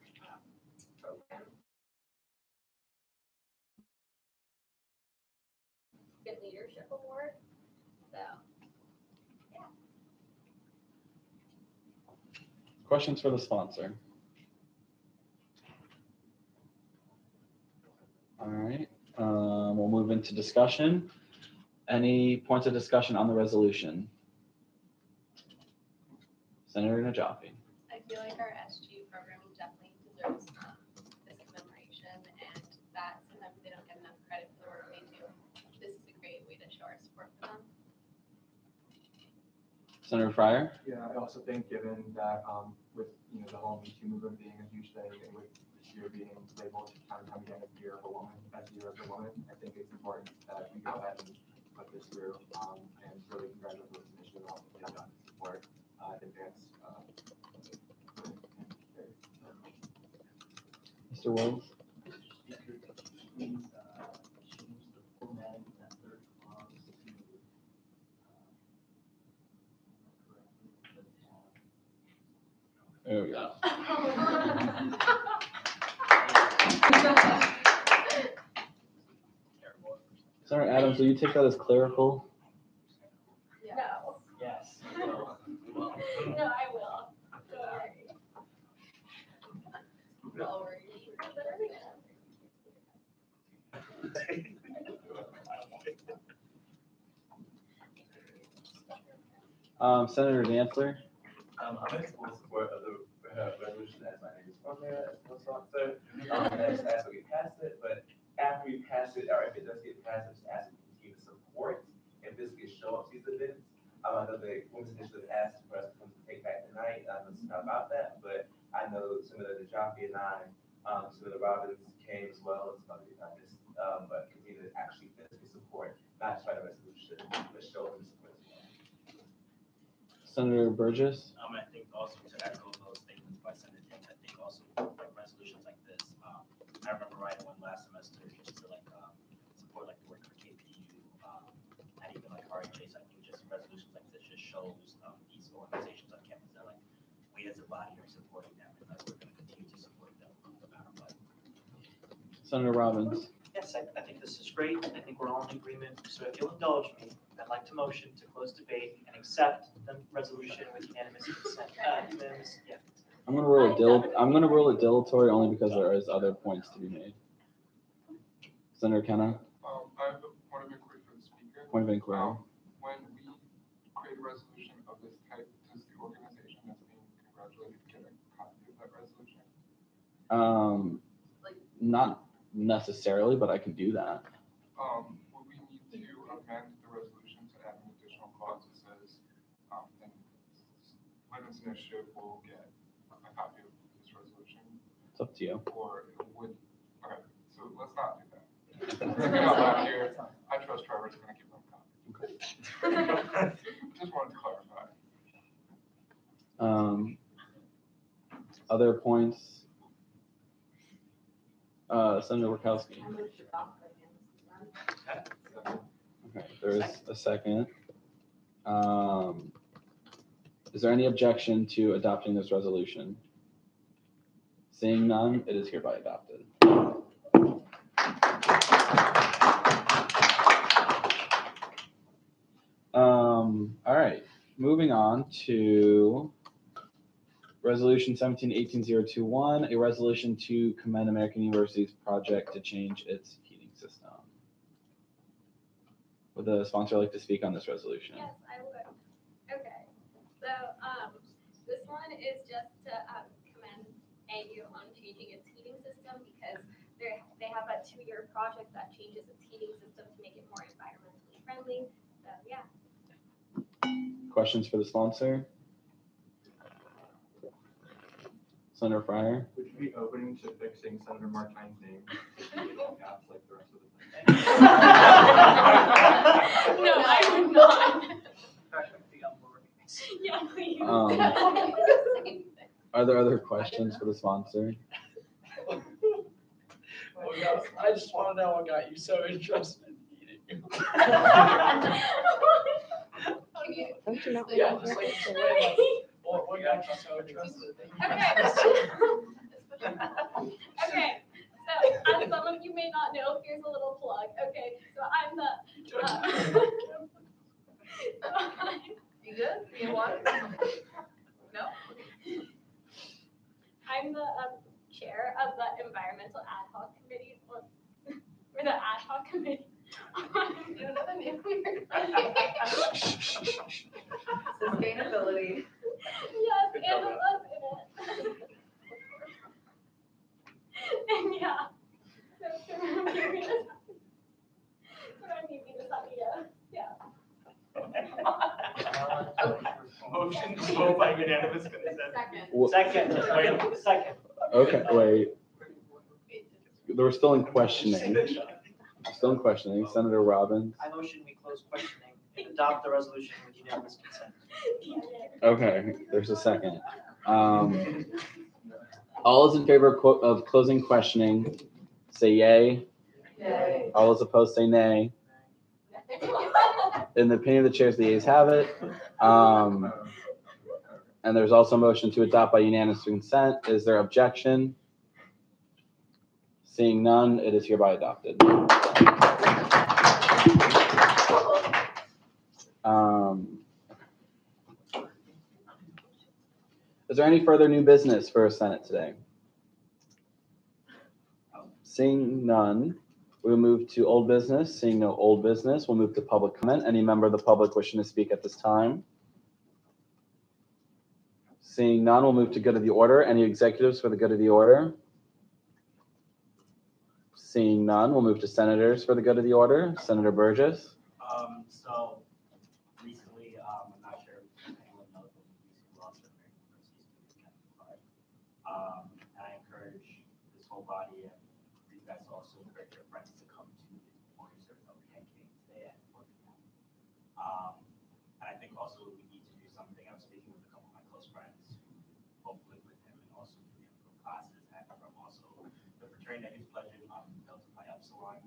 program. Good Leadership Award. So, yeah. Questions for the sponsor? All right, we'll move into discussion. Any points of discussion on the resolution? Senator Najafi. I feel like our SG program definitely deserves this commemoration, and that sometimes they don't get enough credit for the work they do. This is a great way to show our support for them. Senator Fryer. Yeah, I also think given that with the whole Me Too movement being a huge thing and with this year being labeled time and time again as Year of a Woman, I think it's important that we go ahead and put this through and really congratulate the initiative on what they've done to support and advance. Mr. Wells. There we go. Senator Adams, will you take that as clerical? No. Yes. No, I will. Don't worry. Don't worry. Senator Dantzler. I'm in full support of the resolution as my name is on there as the sponsor. I just ask that we pass it, but after we pass it, or if it does get passed, I just ask that we continue to support and physically show up to these events. I know the Women's Initiative asked for us to come to Take Back Tonight. I know it's not about that, but I know Senator Najafi and Senator Robbins came as well. It's going to be not just, but continue to actually physically support, not just by the resolution, but show them support as well. Senator Burgess. I think also to echo those statements by Senator James, I think also like resolutions like this. I remember writing one last semester just to support like the work for KPU and even like RHAs. I think just resolutions like this just shows these organizations on campus that like we as a body are supporting them and that we're going to continue to support them no matter what. Senator Robbins. Yes, I think this is great. I think we're all in agreement. So if you'll indulge me, I'd like to motion to close debate and accept the resolution with unanimous consent. Yeah. I'm gonna rule it dilatory only because there is other points to be made. Senator Kenna. I have a point of inquiry for the speaker. Point of inquiry. When we create a resolution of this type, does the organization that's being congratulated get a copy of that resolution? Not necessarily, but I can do that. Would we need to amend the resolution to add an additional clause that says, and Women's Initiative will get a copy of this resolution? It's up to you. Or would, okay, so let's not do that. Thinking out loud here, I trust Trevor's gonna give them a copy. Just wanted to clarify. Other points? Senator Wachowski. Okay, there's a second. Is there any objection to adopting this resolution? Seeing none, it is hereby adopted. All right, moving on to Resolution 17-18-021, a resolution to commend American University's project to change its heating system. Would the sponsor like to speak on this resolution? Yes, I would. Okay, so this one is just to commend AU on changing its heating system because they have a 2-year project that changes its heating system to make it more environmentally friendly. So yeah. Questions for the sponsor? Senator Fryer? Would you be open to fixing Senator Martine's name? Gaps like the rest of the thing? No, I would not. Yeah, please. Are there other questions for the sponsor? I just want to know what got you so interested in eating. Don't you know? Yeah, just like, what got you so interested? Okay, so as some of you may not know, here's a little plug. Okay, so I'm the. You good? You want? No? I'm the chair of the environmental ad hoc committee, or the ad hoc committee. Another name for your Sustainability. Yes, and the love in it. And yeah. So Motion to vote by unanimous consent. Second. Okay, wait. We're still in questioning. Still in questioning. Senator Robbins? I motion we close questioning and adopt the resolution with unanimous consent. Okay, there's a second. All those in favor of closing questioning, say yay. Yay. All those opposed, say nay. In the opinion of the chairs, the ayes have it. And there's also a motion to adopt by unanimous consent. Is there objection? Seeing none, it is hereby adopted. Is there any further new business for Senate today? Seeing none, we'll move to old business. Seeing no old business, we'll move to public comment. Any member of the public wishing to speak at this time? Seeing none, we'll move to good of the order. Any executives for the good of the order? Seeing none, we'll move to senators for the good of the order. Senator Burgess. So recently, I'm not sure if anyone knows, but we recently lost an American University student, Kevin Clark. And I encourage this whole body and you guys to also encourage your friends to come to the Memorial Service of campaign today at 4 p.m. And I think also we need to do something. I was speaking with a couple of my close friends who both live with him and also do from classes and from also the fraternity that he's pledging Delta Pi Epsilon.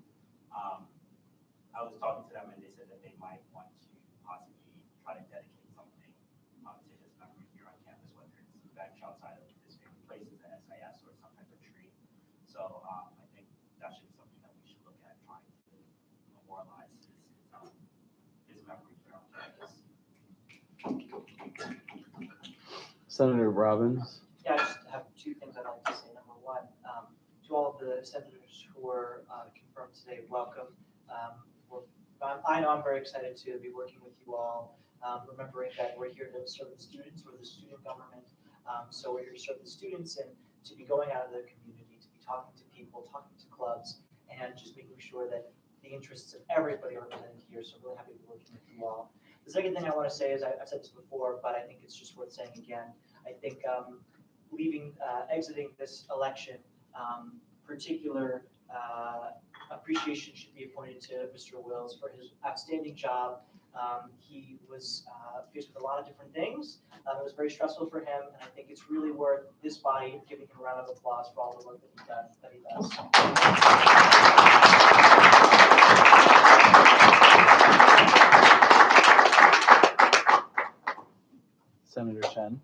I was talking to them and they said that they might want to possibly try to dedicate something to his memory here on campus, whether it's a bench outside of his favorite places at SIS or some type of tree. So I think that should be something that we should look at trying to memorialize his memory here on campus. Senator Robbins. Yeah, I just have two things I'd like to say. Number one, to all of the senators who were confirmed today, welcome. I know I'm very excited to be working with you all, remembering that we're here to serve the students, we're the student government. So we're here to serve the students and to be going out of the community, to be talking to people, talking to clubs, and just making sure that the interests of everybody are represented here. So I'm really happy to be working with you all. The second thing I want to say is, I've said this before, but I think it's just worth saying again. I think exiting this election, particular appreciation should be appointed to Mr. Wills for his outstanding job. He was faced with a lot of different things. It was very stressful for him, and I think it's really worth this body giving him a round of applause for all the work that he does. Senator Chen.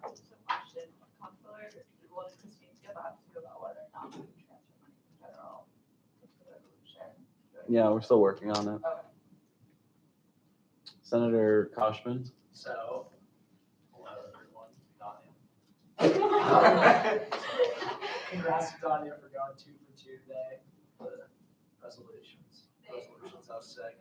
Just a question, Counselor, will Christine get back to you about whether or not we can transfer money from general to the resolution? Yeah, we're still working on it. Okay. Senator Koshman. So, hello everyone, congrats to Dania for going 2 for 2 today. The resolutions, I was sick.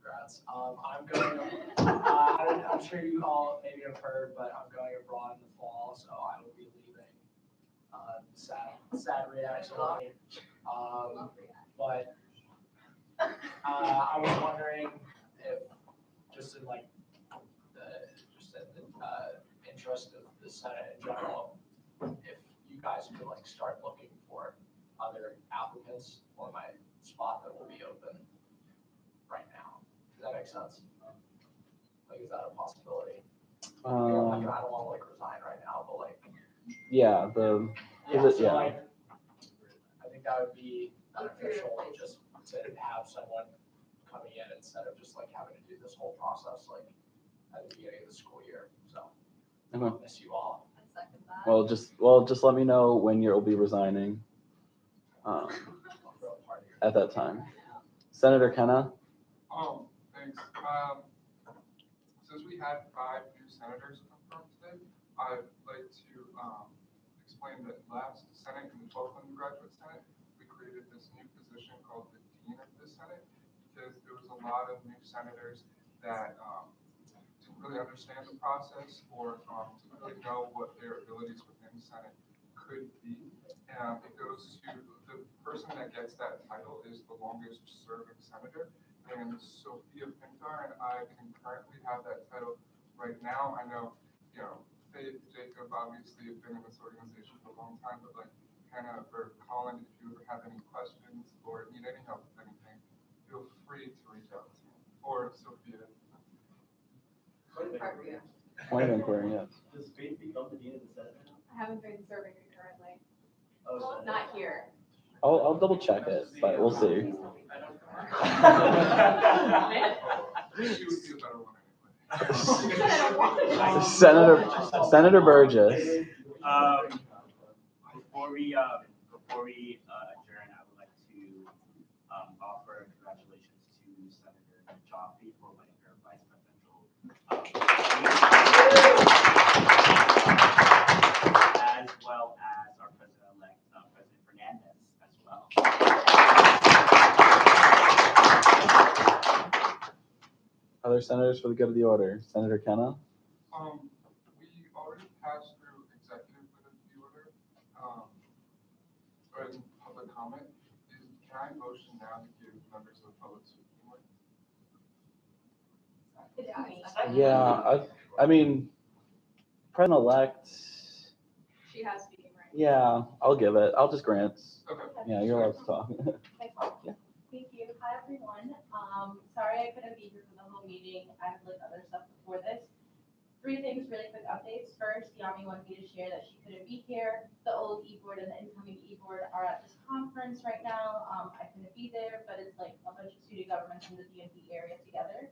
Congrats. I'm going, I'm sure you all maybe have heard, but I'm going abroad in the fall, so I will be leaving Sad reaction. But I was wondering if, just in like the interest of the Senate in general, if you guys could like start looking for other applicants for my spot that will be open right now. Does that make sense? Like, is that a possibility? I don't want to like resign right now, but like. Yeah, So like, I think that would be beneficial just to have someone coming in instead of just like having to do this whole process like at the beginning of the school year. So I Okay. miss you all. Well, just let me know when you'll be resigning. At that time, Senator Kenna. Thanks. Since we had 5 new senators confirmed today, I'd like to explain that last Senate, in the 12th Undergraduate Senate, we created this new position called the Dean of the Senate, because there was a lot of new senators that didn't really understand the process or didn't really know what their abilities within the Senate could be. It goes to the person that gets that title is the longest serving senator, and Sophia Pintar and I concurrently have that title right now. I know, Faith, Jacob obviously have been in this organization for a long time, but like Hannah or Colin, if you ever have any questions or need any help with anything, feel free to reach out to me or Sophia. Point of inquiry, yes. Does Faith become the Dean of the Senate now? I haven't been serving currently. Oh, Not here. I'll double check it, but we'll see. She would be a better one anyway. Senator Burgess. Before we adjourn, I would like to offer congratulations to Senator Joffrey for winning her vice presidential, as well as our president-elect, President Fernandez, as well. Other senators for the good of the order. Senator Kenna. We already passed through executive good of the order, or in public comment. Can I motion now to give members of the public speaking right? Yeah, I mean, President-elect. She has speaking right. Yeah, I'll give it. I'll just grant. Okay. Yeah, you're allowed to talk. Thank you. Hi, everyone. Sorry I couldn't be here for the whole meeting. I have like other stuff before this. 3 things, really quick updates. First, Yami wanted me to share that she couldn't be here. The old e-board and the incoming e-board are at this conference right now. I couldn't be there, but it's like a bunch of student governments in the DMV area together.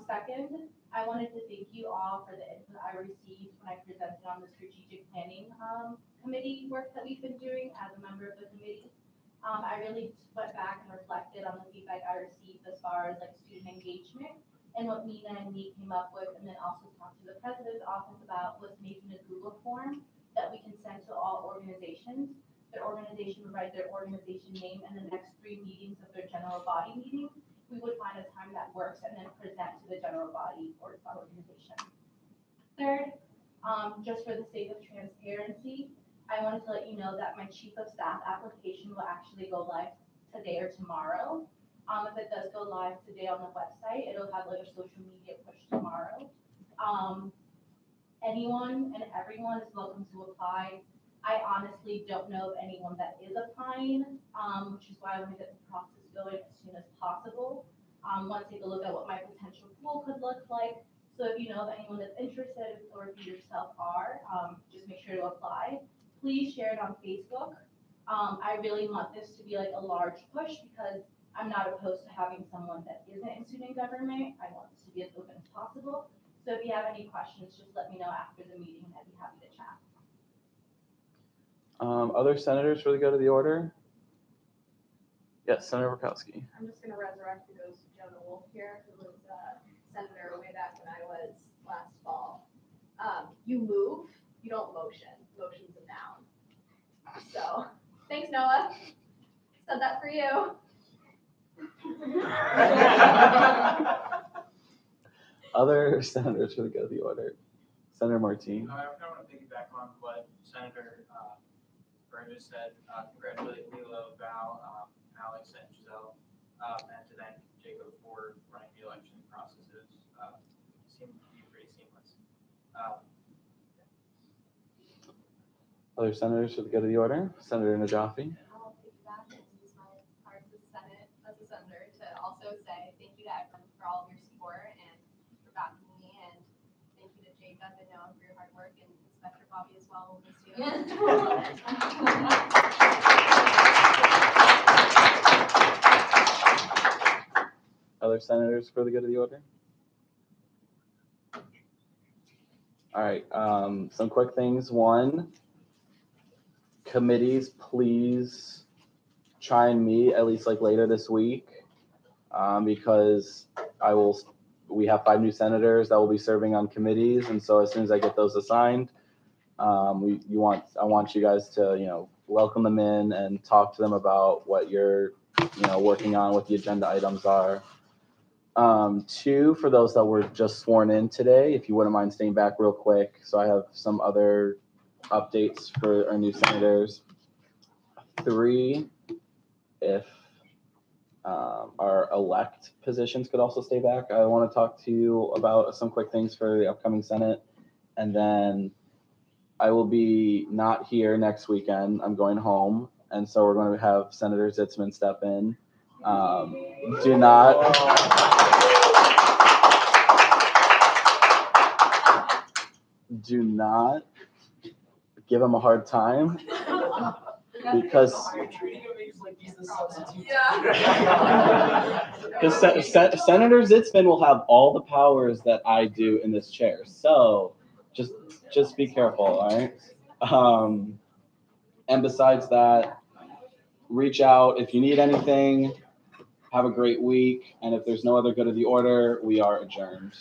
Second, I wanted to thank you all for the input I received when I presented on the strategic planning committee work that we've been doing as a member of the committee. I really went back and reflected on the feedback I received as far as like student engagement and what Nina and me came up with, and then also talked to the president's office about was making a Google form that we can send to all organizations. Their organization would write their organization name and the next 3 meetings of their general body meeting. We would find a time that works and then present to the general body or organization. Third, just for the sake of transparency, I wanted to let you know that my chief of staff application will actually go live today or tomorrow. If it does go live today on the website, it'll have like a social media push tomorrow. Anyone and everyone is welcome to apply. I honestly don't know of anyone that is applying, which is why I want to get the process going as soon as possible. Want to take a look at what my potential pool could look like. So if you know of anyone that's interested or if you yourself are, just make sure to apply. Please share it on Facebook. I really want this to be like a large push because I'm not opposed to having someone that isn't in student government. I want this to be as open as possible. So if you have any questions, just let me know after the meeting and I'd be happy to chat. Other senators for the good of the order? Yes, Senator Rakowski. I'm just going to resurrect the ghost of Jonah Wolf here, who was senator way back when I was last fall. You move, you don't motion. Motion's a noun. So, thanks, Noah. Said that for you. Other senators for the good of the order. Senator Martin. I want to piggyback on what Senator Burgess said, congratulate Lilo, Val, Alex, and Giselle, and to thank Jacob for running the election processes. Seemed to be pretty seamless. Other senators for the good of the order? Senator Najafi. I'll piggyback and use my part as a senator to also say thank you to everyone for all of your support and for backing me, and thank you to Jacob and Noah for your hard work, and Inspector Bobby as well. We'll miss you. Other senators for the good of the order? All right, some quick things. One, committees, please try and meet at least like later this week, because we have 5 new senators that will be serving on committees, and so as soon as I get those assigned, I want you guys to, welcome them in and talk to them about what you're, working on, what the agenda items are. 2, for those that were just sworn in today, if you wouldn't mind staying back real quick. So I have some other updates for our new senators. 3, if our elect positions could also stay back. I want to talk to you about some quick things for the upcoming Senate. And then I will be not here next weekend. I'm going home. And so we're going to have Senator Zitzman step in. Do not give him a hard time, because Senator Zitzman will have all the powers that I do in this chair. So just be careful, all right? And besides that, reach out if you need anything. Have a great week. And if there's no other good of the order, we are adjourned.